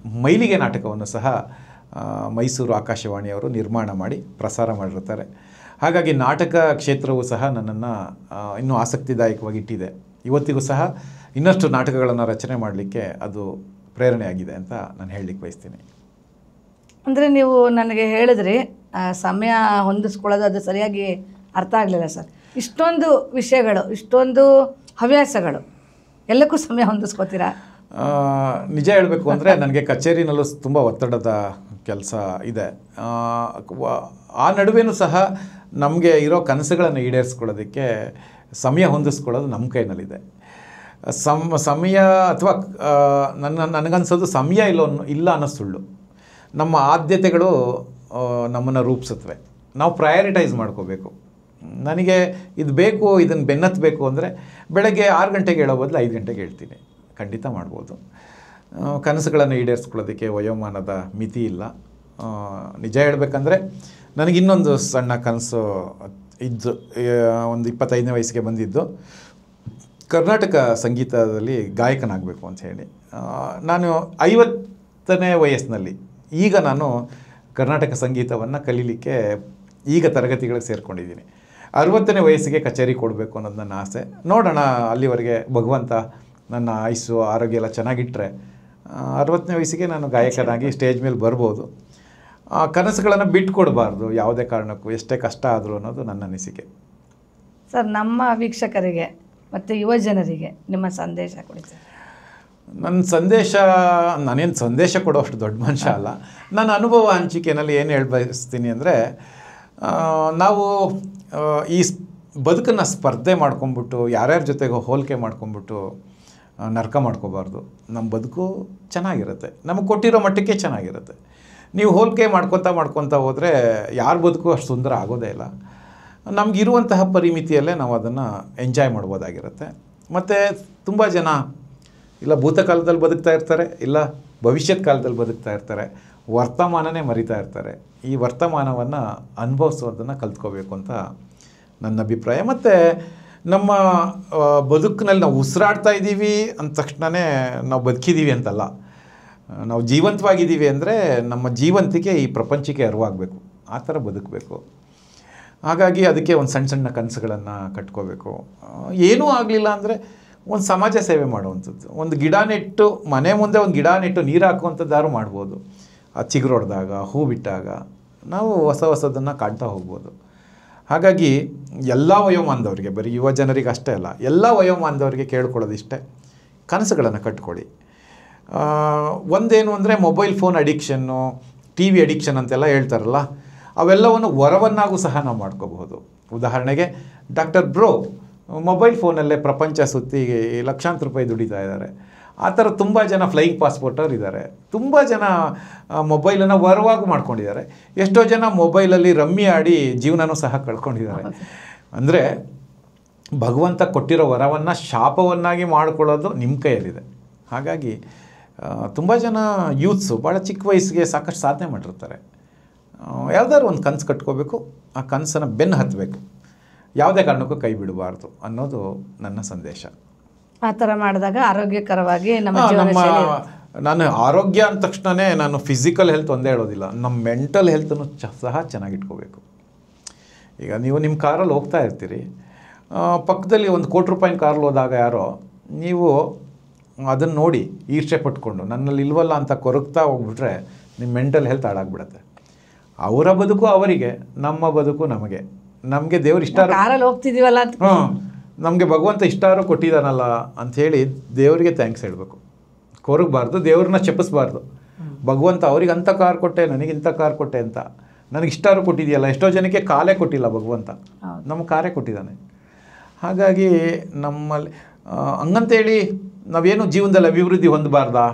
ಮೈಲಿಗೆ ನಾಟಕವನ್ನು ಸಹ ಮೈಸೂರು ಆಕಾಶವಾಣಿಯವರು ನಿರ್ಮಾಣ ಮಾಡಿ ಪ್ರಸಾರ ಮಾಡಿರ್ತಾರೆ. ಹಾಗಾಗಿ ನಾಟಕ ಕ್ಷೇತ್ರವೂ ಸಹ ನನ್ನನ್ನು ಇನ್ನೂ ಆಸಕ್ತಿದಾಯಕವಾಗಿ ಇಟ್ಟಿದೆ. ಇವತ್ತಿಗೂ ಸಹ ಇನ್ನಷ್ಟು ನಾಟಕಗಳನ್ನು ರಚನೆ ಮಾಡಲಿಕ್ಕೆ ಅದು ಪ್ರೇರಣೆಯಾಗಿದೆ ಅಂತ ನಾನು ಹೇಳಲಿಕ್ಕೆ ಬಯಸ್ತೀನಿ. ಅಂದರೆ ನೀವು ನನಗೆ ಹೇಳಿದ್ರಿ ಸಮಯ ಹೊಂದಿಸ್ಕೊಳ್ಳೋದು ಅದು ಸರಿಯಾಗಿ ಅರ್ಥ ಆಗಲಿಲ್ಲ ಸರ್. ಇಷ್ಟೊಂದು ವಿಷಯಗಳು, ಇಷ್ಟೊಂದು ಹವ್ಯಾಸಗಳು, ಎಲ್ಲಕ್ಕೂ ಸಮಯ ಹೊಂದಿಸ್ಕೋತೀರಾ? ನಿಜ ಹೇಳಬೇಕು ಅಂದರೆ ನನಗೆ ಕಚೇರಿನಲ್ಲೂ ತುಂಬ ಒತ್ತಡದ ಕೆಲಸ ಇದೆ. ಆ ನಡುವೆಯೂ ಸಹ ನಮಗೆ ಇರೋ ಕನಸುಗಳನ್ನು ಈಡೇರಿಸ್ಕೊಳ್ಳೋದಕ್ಕೆ ಸಮಯ ಹೊಂದಿಸ್ಕೊಳ್ಳೋದು ನಮ್ಮ ಕೈನಲ್ಲಿದೆ. ಸಮಯ ಅಥವಾ ನನಗನ್ಸೋದು ಸಮಯ ಇಲ್ಲ ಅನ್ನೋ ಸುಳ್ಳು. ನಮ್ಮ ಆದ್ಯತೆಗಳು ನಮ್ಮನ್ನು ರೂಪಿಸುತ್ತವೆ. ನಾವು ಪ್ರಯಾರಿಟೈಸ್ ಮಾಡ್ಕೋಬೇಕು. ನನಗೆ ಇದು ಬೇಕು, ಇದನ್ನು ಬೆನ್ನತ್ತಬೇಕು ಅಂದರೆ ಬೆಳಗ್ಗೆ 6 ಗಂಟೆಗೆ ಹೇಳೋ ಬದಲು 5 ಗಂಟೆಗೆ ಹೇಳ್ತೀನಿ. ಖಂಡಿತ ಮಾಡ್ಬೋದು. ಕನಸುಗಳನ್ನು ಈಡೇರಿಸ್ಕೊಳ್ಳೋದಕ್ಕೆ ವಯೋಮಾನದ ಮಿತಿ ಇಲ್ಲ. ನಿಜ ಹೇಳಬೇಕಂದ್ರೆ ನನಗಿನ್ನೊಂದು ಸಣ್ಣ ಕನಸು ಇದ್ದು, ಒಂದು 25ನೇ ವಯಸ್ಸಿಗೆ ಬಂದಿದ್ದು, ಕರ್ನಾಟಕ ಸಂಗೀತದಲ್ಲಿ ಗಾಯಕನಾಗಬೇಕು ಅಂತ ಹೇಳಿ. ನಾನು 50ನೇ ವಯಸ್ಸಿನಲ್ಲಿ ಈಗ ನಾನು ಕರ್ನಾಟಕ ಸಂಗೀತವನ್ನು ಕಲೀಲಿಕ್ಕೆ ಈಗ ತರಗತಿಗಳಿಗೆ ಸೇರಿಕೊಂಡಿದ್ದೀನಿ. 60ನೇ ವಯಸ್ಸಿಗೆ ಕಚೇರಿ ಕೊಡಬೇಕು ಅನ್ನೋದು ನನ್ನ ಆಸೆ. ನೋಡೋಣ, ಅಲ್ಲಿವರೆಗೆ ಭಗವಂತ ನನ್ನ ಆಯುಸ್ಸು ಆರೋಗ್ಯ ಎಲ್ಲ ಚೆನ್ನಾಗಿಟ್ಟರೆ 60ನೇ ವಯಸ್ಸಿಗೆ ನಾನು ಗಾಯಕನಾಗಿ ಸ್ಟೇಜ್ ಮೇಲೆ ಬರ್ಬೋದು. ಕನಸುಗಳನ್ನು ಬಿಟ್ಕೊಡ್ಬಾರ್ದು ಯಾವುದೇ ಕಾರಣಕ್ಕೂ, ಎಷ್ಟೇ ಕಷ್ಟ ಆದರೂ ಅನ್ನೋದು ನನ್ನ ಅನಿಸಿಕೆ. ಸರ್, ನಮ್ಮ ವೀಕ್ಷಕರಿಗೆ ಮತ್ತು ಯುವ ಜನರಿಗೆ ನಿಮ್ಮ ಸಂದೇಶ ಕೊಡಿ ಸರ್. ನನ್ನ ಸಂದೇಶ, ನಾನೇನು ಸಂದೇಶ ಕೊಡೋಷ್ಟು ದೊಡ್ಡ ಮನುಷ್ಯ ಅಲ್ಲ. ನನ್ನ ಅನುಭವ ಹಂಚಿಕೆಯಲ್ಲಿ ಏನು ಬಯಸ್ತೀನಿ ಅಂದರೆ, ನಾವು ಈ ಬದುಕನ್ನು ಸ್ಪರ್ಧೆ ಮಾಡ್ಕೊಂಬಿಟ್ಟು ಯಾರ್ಯಾರ ಜೊತೆಗೆ ಹೋಲಿಕೆ ಮಾಡ್ಕೊಂಬಿಟ್ಟು ನರಕ ಮಾಡ್ಕೋಬಾರ್ದು. ನಮ್ಮ ಬದುಕು ಚೆನ್ನಾಗಿರುತ್ತೆ, ನಮಗೆ ಕೊಟ್ಟಿರೋ ಮಟ್ಟಕ್ಕೆ ಚೆನ್ನಾಗಿರುತ್ತೆ. ನೀವು ಹೋಲಿಕೆ ಮಾಡ್ಕೊತಾ ಹೋದರೆ ಯಾರ ಬದುಕು ಅಷ್ಟು ಸುಂದರ ಆಗೋದೇ ಇಲ್ಲ. ನಮಗಿರುವಂತಹ ಪರಿಮಿತಿಯಲ್ಲೇ ನಾವು ಅದನ್ನು ಎಂಜಾಯ್ ಮಾಡ್ಬೋದಾಗಿರುತ್ತೆ. ಮತ್ತು ತುಂಬ ಜನ ಇಲ್ಲ ಭೂತಕಾಲದಲ್ಲಿ ಬದುಕ್ತಾ ಇರ್ತಾರೆ, ಇಲ್ಲ ಭವಿಷ್ಯದ ಕಾಲದಲ್ಲಿ ಬದುಕ್ತಾ ಇರ್ತಾರೆ, ವರ್ತಮಾನನೇ ಮರಿತಾ ಇರ್ತಾರೆ. ಈ ವರ್ತಮಾನವನ್ನು ಅನುಭವಿಸೋದನ್ನು ಕಲ್ತ್ಕೋಬೇಕು ಅಂತ ನನ್ನ ಅಭಿಪ್ರಾಯ. ಮತ್ತು ನಮ್ಮ ಬದುಕಿನಲ್ಲಿ ನಾವು ಉಸಿರಾಡ್ತಾ ಇದ್ದೀವಿ ಅಂದ ತಕ್ಷಣವೇ ನಾವು ಬದುಕಿದ್ದೀವಿ ಅಂತಲ್ಲ. ನಾವು ಜೀವಂತವಾಗಿದ್ದೀವಿ ಅಂದರೆ ನಮ್ಮ ಜೀವಂತಿಕೆ ಈ ಪ್ರಪಂಚಕ್ಕೆ ಅರಿವಾಗಬೇಕು, ಆ ಥರ ಬದುಕಬೇಕು. ಹಾಗಾಗಿ ಅದಕ್ಕೆ ಒಂದು ಸಣ್ಣ ಸಣ್ಣ ಕನಸುಗಳನ್ನು ಕಟ್ಕೋಬೇಕು. ಏನೂ ಆಗಲಿಲ್ಲ ಅಂದರೆ ಒಂದು ಸಮಾಜ ಸೇವೆ ಮಾಡುವಂಥದ್ದು, ಒಂದು ಗಿಡ ನೆಟ್ಟು ಮನೆ ಮುಂದೆ ಒಂದು ಗಿಡ ನೆಟ್ಟು ನೀರು ಹಾಕುವಂಥದ್ದಾರು ಮಾಡ್ಬೋದು. ಆ ಚಿಗುರೊಡೆದಾಗ, ಹೂ ಬಿಟ್ಟಾಗ ನಾವು ಹೊಸದನ್ನು ಕಾಣ್ತಾ ಹೋಗ್ಬೋದು. ಹಾಗಾಗಿ ಎಲ್ಲ ವಯೋಮಾನದವರಿಗೆ, ಬರೀ ಯುವ ಜನರಿಗೆ ಅಷ್ಟೇ ಅಲ್ಲ, ಎಲ್ಲ ವಯೋಮಾನದವರಿಗೆ ಕೇಳ್ಕೊಳ್ಳೋದಿಷ್ಟೇ, ಕನಸುಗಳನ್ನು ಕಟ್ಕೊಳ್ಳಿ. ಒಂದೇನು ಅಂದರೆ mobile phone addiction, T V addiction ಅಂತೆಲ್ಲ ಹೇಳ್ತಾರಲ್ಲ, ಅವೆಲ್ಲವನ್ನು ವರವನ್ನಾಗೂ ಸಹ ನಾವು ಮಾಡ್ಕೋಬಹುದು. ಉದಾಹರಣೆಗೆ ಡಾಕ್ಟರ್ ಬ್ರೋ ಮೊಬೈಲ್ ಫೋನಲ್ಲೇ ಪ್ರಪಂಚ ಸುತ್ತಿ ಲಕ್ಷಾಂತರ ರೂಪಾಯಿ ದುಡಿತಾ ಇದ್ದಾರೆ. ಆ ಥರ ತುಂಬ ಜನ ಫ್ಲೈಯಿಂಗ್ ಪಾಸ್ಪೋರ್ಟವ್ರು ಇದ್ದಾರೆ. ತುಂಬ ಜನ ಮೊಬೈಲನ್ನು ವರವಾಗಿ ಮಾಡ್ಕೊಂಡಿದ್ದಾರೆ. ಎಷ್ಟೋ ಜನ ಮೊಬೈಲಲ್ಲಿ ರಮ್ಮಿ ಆಡಿ ಜೀವನನೂ ಸಹ ಕಳ್ಕೊಂಡಿದ್ದಾರೆ. ಅಂದರೆ ಭಗವಂತ ಕೊಟ್ಟಿರೋ ವರವನ್ನು ಶಾಪವನ್ನಾಗಿ ಮಾಡ್ಕೊಳ್ಳೋದು ನಿಮ್ಮ ಕೈಯಲ್ಲಿದೆ. ಹಾಗಾಗಿ ತುಂಬ ಜನ ಯೂತ್ಸು ಭಾಳ ಚಿಕ್ಕ ವಯಸ್ಸಿಗೆ ಸಾಕಷ್ಟು ಸಾಧನೆ ಮಾಡಿರ್ತಾರೆ. ಯಾವುದಾದ್ರು ಒಂದು ಕನಸು ಕಟ್ಕೋಬೇಕು, ಆ ಕನಸನ್ನು ಬೆನ್ನು ಹತ್ತಬೇಕು, ಯಾವುದೇ ಕಾರಣಕ್ಕೂ ಕೈ ಬಿಡಬಾರ್ದು ಅನ್ನೋದು ನನ್ನ ಸಂದೇಶ. ಆ ಥರ ಮಾಡಿದಾಗ ಆರೋಗ್ಯಕರವಾಗಿ ನಮ್ಮ ನಾನು ಆರೋಗ್ಯ ಅಂದ ತಕ್ಷಣವೇ ನಾನು ಫಿಸಿಕಲ್ ಹೆಲ್ತ್ ಒಂದೇ ಹೇಳೋದಿಲ್ಲ, ನಮ್ಮ ಮೆಂಟಲ್ ಹೆಲ್ತನ್ನು ಸಹ ಚೆನ್ನಾಗಿಟ್ಕೋಬೇಕು. ಈಗ ನೀವು ನಿಮ್ಮ ಕಾರಲ್ಲಿ ಹೋಗ್ತಾ ಇರ್ತೀರಿ, ಪಕ್ಕದಲ್ಲಿ ಒಂದು ₹1 ಕೋಟಿ ಕಾರಲ್ಲಿ ಹೋದಾಗ ಯಾರೋ ನೀವು ಅದನ್ನು ನೋಡಿ ಈರ್ಷೆ ಪಟ್ಕೊಂಡು ನನ್ನಲ್ಲಿ ಇಲ್ವಲ್ಲ ಅಂತ ಕೊರಗ್ತಾ ಹೋಗ್ಬಿಟ್ರೆ ನಿಮ್ಮ ಮೆಂಟಲ್ ಹೆಲ್ತ್ ಹಾಳಾಗ್ಬಿಡುತ್ತೆ. ಅವರ ಬದುಕು ಅವರಿಗೆ, ನಮ್ಮ ಬದುಕು ನಮಗೆ. ನಮಗೆ ದೇವ್ರು ಇಷ್ಟಾರು ಕಾರಲ್ಲಿ ಹೋಗ್ತಿದ್ದೀವಲ್ಲ ಅಂತ ನಮಗೆ ಭಗವಂತ ಇಷ್ಟಾರು ಕೊಟ್ಟಿದ್ದಾನಲ್ಲ ಅಂಥೇಳಿ ದೇವರಿಗೆ ಥ್ಯಾಂಕ್ಸ್ ಹೇಳಬೇಕು. ಕೊರಗಬಾರ್ದು, ದೇವ್ರನ್ನ ಚೆಪ್ಪಿಸ್ಬಾರ್ದು. ಭಗವಂತ ಅವ್ರಿಗೆ ಅಂಥ ಕಾರ್ ಕೊಟ್ಟೆ, ನನಗಿಂಥ ಕಾರ್ ಕೊಟ್ಟೆ ಅಂತ. ನನಗೆ ಇಷ್ಟಾರು ಕೊಟ್ಟಿದೆಯಲ್ಲ, ಎಷ್ಟೋ ಜನಕ್ಕೆ ಕಾಲೇ ಕೊಟ್ಟಿಲ್ಲ ಭಗವಂತ, ನಮಗೆ ಕಾರೇ ಕೊಟ್ಟಿದ್ದಾನೆ. ಹಾಗಾಗಿ ನಮ್ಮಲ್ಲಿ ಹಂಗಂತೇಳಿ ನಾವೇನು ಜೀವನದಲ್ಲಿ ಅಭಿವೃದ್ಧಿ ಹೊಂದಬಾರ್ದಾ,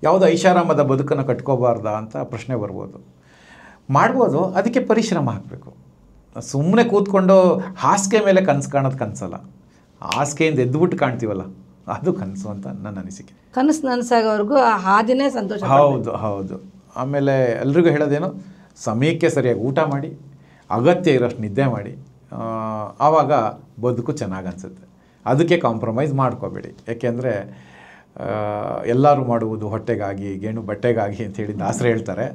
ಯಾವುದೋ ಐಷಾರಾಮದ ಬದುಕನ್ನು ಕಟ್ಕೋಬಾರ್ದಾ ಅಂತ ಪ್ರಶ್ನೆ ಬರ್ಬೋದು. ಮಾಡ್ಬೋದು, ಅದಕ್ಕೆ ಪರಿಶ್ರಮ ಹಾಕಬೇಕು. ಸುಮ್ಮನೆ ಕೂತ್ಕೊಂಡು ಹಾಸಿಗೆ ಮೇಲೆ ಕನಸು ಕಾಣೋದು ಕನಸಲ್ಲ, ಹಾಸಿಗೆಯಿಂದ ಎದ್ದುಬಿಟ್ಟು ಕಾಣ್ತೀವಲ್ಲ ಅದು ಕನಸು ಅಂತ ನನ್ನ ಅನಿಸಿಕೆ. ಕನಸು ನನಸಾಗೋವರೆಗೂ ಆ ಹಾದಿನೇ ಸಂತೋಷ. ಹೌದು ಹೌದು. ಆಮೇಲೆ ಎಲ್ರಿಗೂ ಹೇಳೋದೇನು, ಸಮಯಕ್ಕೆ ಸರಿಯಾಗಿ ಊಟ ಮಾಡಿ, ಅಗತ್ಯ ಇರೋಷ್ಟು ನಿದ್ದೆ ಮಾಡಿ, ಆವಾಗ ಬದುಕು ಚೆನ್ನಾಗಿ ಅನಿಸುತ್ತೆ. ಅದಕ್ಕೆ ಕಾಂಪ್ರಮೈಸ್ ಮಾಡ್ಕೋಬೇಡಿ. ಯಾಕೆಂದರೆ ಎಲ್ಲರೂ ಮಾಡುವುದು ಹೊಟ್ಟೆಗಾಗಿ, ಗೇಣು ಬಟ್ಟೆಗಾಗಿ ಅಂಥೇಳಿ ದಾಸರು ಹೇಳ್ತಾರೆ.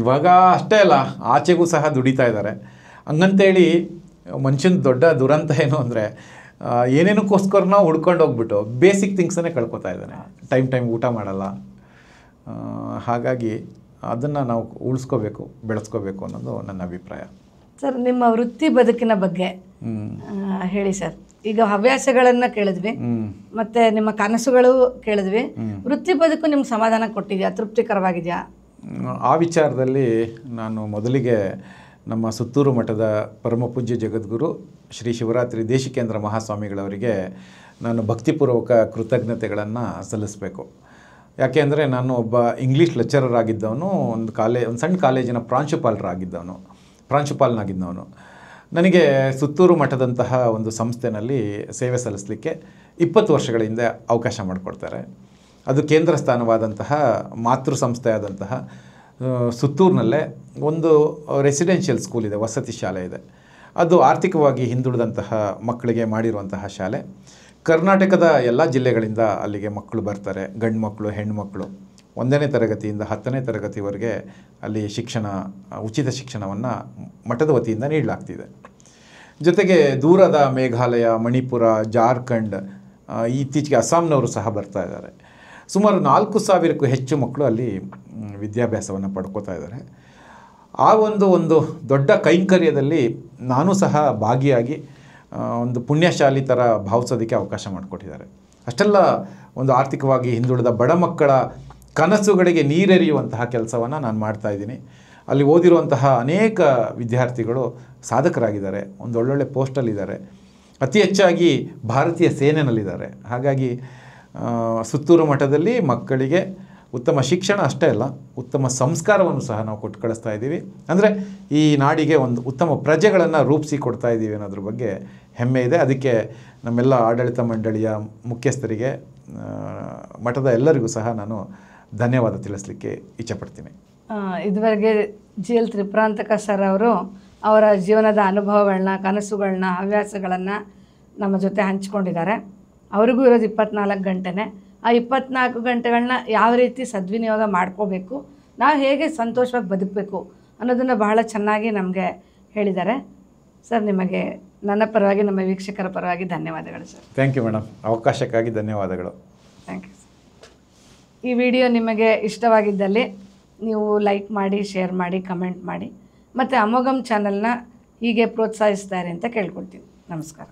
ಇವಾಗ ಅಷ್ಟೇ ಅಲ್ಲ, ಆಚೆಗೂ ಸಹ ದುಡಿತಾ ಇದ್ದಾರೆ. ಹಂಗಂತೇಳಿ ಮನುಷ್ಯನ ದೊಡ್ಡ ದುರಂತ ಏನು ಅಂದರೆ ಏನೇನಕ್ಕೋಸ್ಕರ ನಾವು ಹುಡ್ಕೊಂಡು ಹೋಗ್ಬಿಟ್ಟು ಬೇಸಿಕ್ ಥಿಂಗ್ಸನ್ನೇ ಕಳ್ಕೊತಾ ಇದ್ದಾನೆ. ಟೈಮ್ ಊಟ ಮಾಡಲ್ಲ. ಹಾಗಾಗಿ ಅದನ್ನು ನಾವು ಉಳಿಸ್ಕೋಬೇಕು, ಬೆಳೆಸ್ಕೋಬೇಕು ಅನ್ನೋದು ನನ್ನ ಅಭಿಪ್ರಾಯ. ಸರ್, ನಿಮ್ಮ ವೃತ್ತಿ ಬದುಕಿನ ಬಗ್ಗೆ ಹೇಳಿ ಸರ್. ಈಗ ಹವ್ಯಾಸಗಳನ್ನು ಕೇಳಿದ್ವಿ, ಮತ್ತು ನಿಮ್ಮ ಕನಸುಗಳು ಕೇಳಿದ್ವಿ. ವೃತ್ತಿ ಬದುಕು ನಿಮ್ಗೆ ಸಮಾಧಾನ ಕೊಟ್ಟಿದೆಯಾ, ತೃಪ್ತಿಕರವಾಗಿದೆಯಾ? ಆ ವಿಚಾರದಲ್ಲಿ ನಾನು ಮೊದಲಿಗೆ ನಮ್ಮ ಸುತ್ತೂರು ಮಠದ ಪರಮಪೂಜ್ಯ ಜಗದ್ಗುರು ಶ್ರೀ ಶಿವರಾತ್ರಿ ದೇಶಿಕೇಂದ್ರ ಮಹಾಸ್ವಾಮಿಗಳವರಿಗೆ ನಾನು ಭಕ್ತಿಪೂರ್ವಕ ಕೃತಜ್ಞತೆಗಳನ್ನು ಸಲ್ಲಿಸಬೇಕು. ಯಾಕೆ ಅಂದರೆ ನಾನು ಒಬ್ಬ ಇಂಗ್ಲೀಷ್ ಲೆಕ್ಚರರ್ ಆಗಿದ್ದವನು, ಒಂದು ಸಣ್ಣ ಕಾಲೇಜಿನ ಪ್ರಾಂಶುಪಾಲನಾಗಿದ್ದವನು. ನನಗೆ ಸುತ್ತೂರು ಮಠದಂತಹ ಒಂದು ಸಂಸ್ಥೆಯಲ್ಲಿ ಸೇವೆ ಸಲ್ಲಿಸಲಿಕ್ಕೆ 20 ವರ್ಷಗಳ ಹಿಂದೆ ಅವಕಾಶ ಮಾಡಿಕೊಡ್ತಾರೆ. ಅದು ಕೇಂದ್ರ ಸ್ಥಾನವಾದಂತಹ ಮಾತೃ ಸಂಸ್ಥೆಯಾದಂತಹ ಸುತ್ತೂರಿನಲ್ಲೇ ಒಂದು ರೆಸಿಡೆನ್ಷಿಯಲ್ ಸ್ಕೂಲ್ ಇದೆ, ವಸತಿ ಶಾಲೆ ಇದೆ. ಅದು ಆರ್ಥಿಕವಾಗಿ ಹಿಂದುಳಿದಂತಹ ಮಕ್ಕಳಿಗೆ ಮಾಡಿರುವಂತಹ ಶಾಲೆ. ಕರ್ನಾಟಕದ ಎಲ್ಲ ಜಿಲ್ಲೆಗಳಿಂದ ಅಲ್ಲಿಗೆ ಮಕ್ಕಳು ಬರ್ತಾರೆ, ಗಂಡು ಮಕ್ಕಳು, ಹೆಣ್ಣುಮಕ್ಕಳು. 1ನೇ ತರಗತಿಯಿಂದ 10ನೇ ತರಗತಿವರೆಗೆ ಅಲ್ಲಿ ಉಚಿತ ಶಿಕ್ಷಣವನ್ನು ಮಠದ ವತಿಯಿಂದ ನೀಡಲಾಗ್ತಿದೆ. ಜೊತೆಗೆ ದೂರದ ಮೇಘಾಲಯ, ಮಣಿಪುರ, ಜಾರ್ಖಂಡ್, ಇತ್ತೀಚೆಗೆ ಅಸ್ಸಾಂನವರು ಸಹ ಬರ್ತಾ ಇದ್ದಾರೆ. ಸುಮಾರು 4,000ಕ್ಕೂ ಹೆಚ್ಚು ಮಕ್ಕಳು ಅಲ್ಲಿ ವಿದ್ಯಾಭ್ಯಾಸವನ್ನು ಪಡ್ಕೋತಾ ಇದ್ದಾರೆ. ಆ ಒಂದು ದೊಡ್ಡ ಕೈಂಕರ್ಯದಲ್ಲಿ ನಾನು ಸಹ ಭಾಗಿಯಾಗಿ ಒಂದು ಪುಣ್ಯಶಾಲಿ ಥರ ಭಾವಿಸೋದಕ್ಕೆ ಅವಕಾಶ ಮಾಡಿಕೊಟ್ಟಿದ್ದಾರೆ. ಅಷ್ಟೆಲ್ಲ ಒಂದು ಆರ್ಥಿಕವಾಗಿ ಹಿಂದುಳಿದ ಬಡ ಮಕ್ಕಳ ಕನಸುಗಳಿಗೆ ನೀರೆರೆಯುವಂತಹ ಕೆಲಸವನ್ನು ನಾನು ಮಾಡ್ತಾಯಿದ್ದೀನಿ. ಅಲ್ಲಿ ಓದಿರುವಂತಹ ಅನೇಕ ವಿದ್ಯಾರ್ಥಿಗಳು ಸಾಧಕರಾಗಿದ್ದಾರೆ, ಒಂದು ಒಳ್ಳೊಳ್ಳೆ ಪೋಸ್ಟಲ್ಲಿದ್ದಾರೆ, ಅತಿ ಹೆಚ್ಚಾಗಿ ಭಾರತೀಯ ಸೇನೆಯಲ್ಲಿದ್ದಾರೆ. ಹಾಗಾಗಿ ಸುತ್ತೂರು ಮಠದಲ್ಲಿ ಮಕ್ಕಳಿಗೆ ಉತ್ತಮ ಶಿಕ್ಷಣ ಅಷ್ಟೇ ಅಲ್ಲ, ಉತ್ತಮ ಸಂಸ್ಕಾರವನ್ನು ಸಹ ನಾವು ಕೊಟ್ಟು ಕಳಿಸ್ತಾ ಇದ್ದೀವಿ. ಅಂದರೆ ಈ ನಾಡಿಗೆ ಒಂದು ಉತ್ತಮ ಪ್ರಜೆಗಳನ್ನು ರೂಪಿಸಿ ಕೊಡ್ತಾ ಇದ್ದೀವಿ ಅನ್ನೋದ್ರ ಬಗ್ಗೆ ಹೆಮ್ಮೆ ಇದೆ. ಅದಕ್ಕೆ ನಮ್ಮೆಲ್ಲ ಆಡಳಿತ ಮಂಡಳಿಯ ಮುಖ್ಯಸ್ಥರಿಗೆ, ಮಠದ ಎಲ್ಲರಿಗೂ ಸಹ ನಾನು ಧನ್ಯವಾದ ತಿಳಿಸ್ಲಿಕ್ಕೆ ಇಚ್ಛೆಪಡ್ತೀನಿ. ಇದುವರೆಗೆ GL ತ್ರಿಪ್ರಾಂತಕ ಸರ್ ಅವರು ಅವರ ಜೀವನದ ಅನುಭವಗಳನ್ನ, ಕನಸುಗಳನ್ನ, ಹವ್ಯಾಸಗಳನ್ನು ನಮ್ಮ ಜೊತೆ ಹಂಚ್ಕೊಂಡಿದ್ದಾರೆ. ಅವ್ರಿಗೂ ಇರೋದು 24 ಗಂಟೆನೇ. ಆ 24 ಗಂಟೆಗಳನ್ನ ಯಾವ ರೀತಿ ಸದ್ವಿನಿಯೋಗ ಮಾಡ್ಕೋಬೇಕು, ನಾವು ಹೇಗೆ ಸಂತೋಷವಾಗಿ ಬದುಕಬೇಕು ಅನ್ನೋದನ್ನು ಬಹಳ ಚೆನ್ನಾಗಿ ನಮಗೆ ಹೇಳಿದ್ದಾರೆ. ಸರ್, ನಿಮಗೆ ನನ್ನ ಪರವಾಗಿ, ನಮ್ಮ ವೀಕ್ಷಕರ ಪರವಾಗಿ ಧನ್ಯವಾದಗಳು ಸರ್. ಥ್ಯಾಂಕ್ ಯು ಮೇಡಮ್, ಅವಕಾಶಕ್ಕಾಗಿ ಧನ್ಯವಾದಗಳು. Thank you sir. ಈ ವಿಡಿಯೋ ನಿಮಗೆ ಇಷ್ಟವಾಗಿದ್ದಲ್ಲಿ ನೀವು ಲೈಕ್ ಮಾಡಿ, ಶೇರ್ ಮಾಡಿ, ಕಮೆಂಟ್ ಮಾಡಿ, ಮತ್ತು ಅಮೋಘಂ ಚಾನಲ್ನ ಹೀಗೆ ಪ್ರೋತ್ಸಾಹಿಸ್ತಾರೆ ಅಂತ ಕೇಳ್ಕೊಳ್ತೀವಿ. ನಮಸ್ಕಾರ.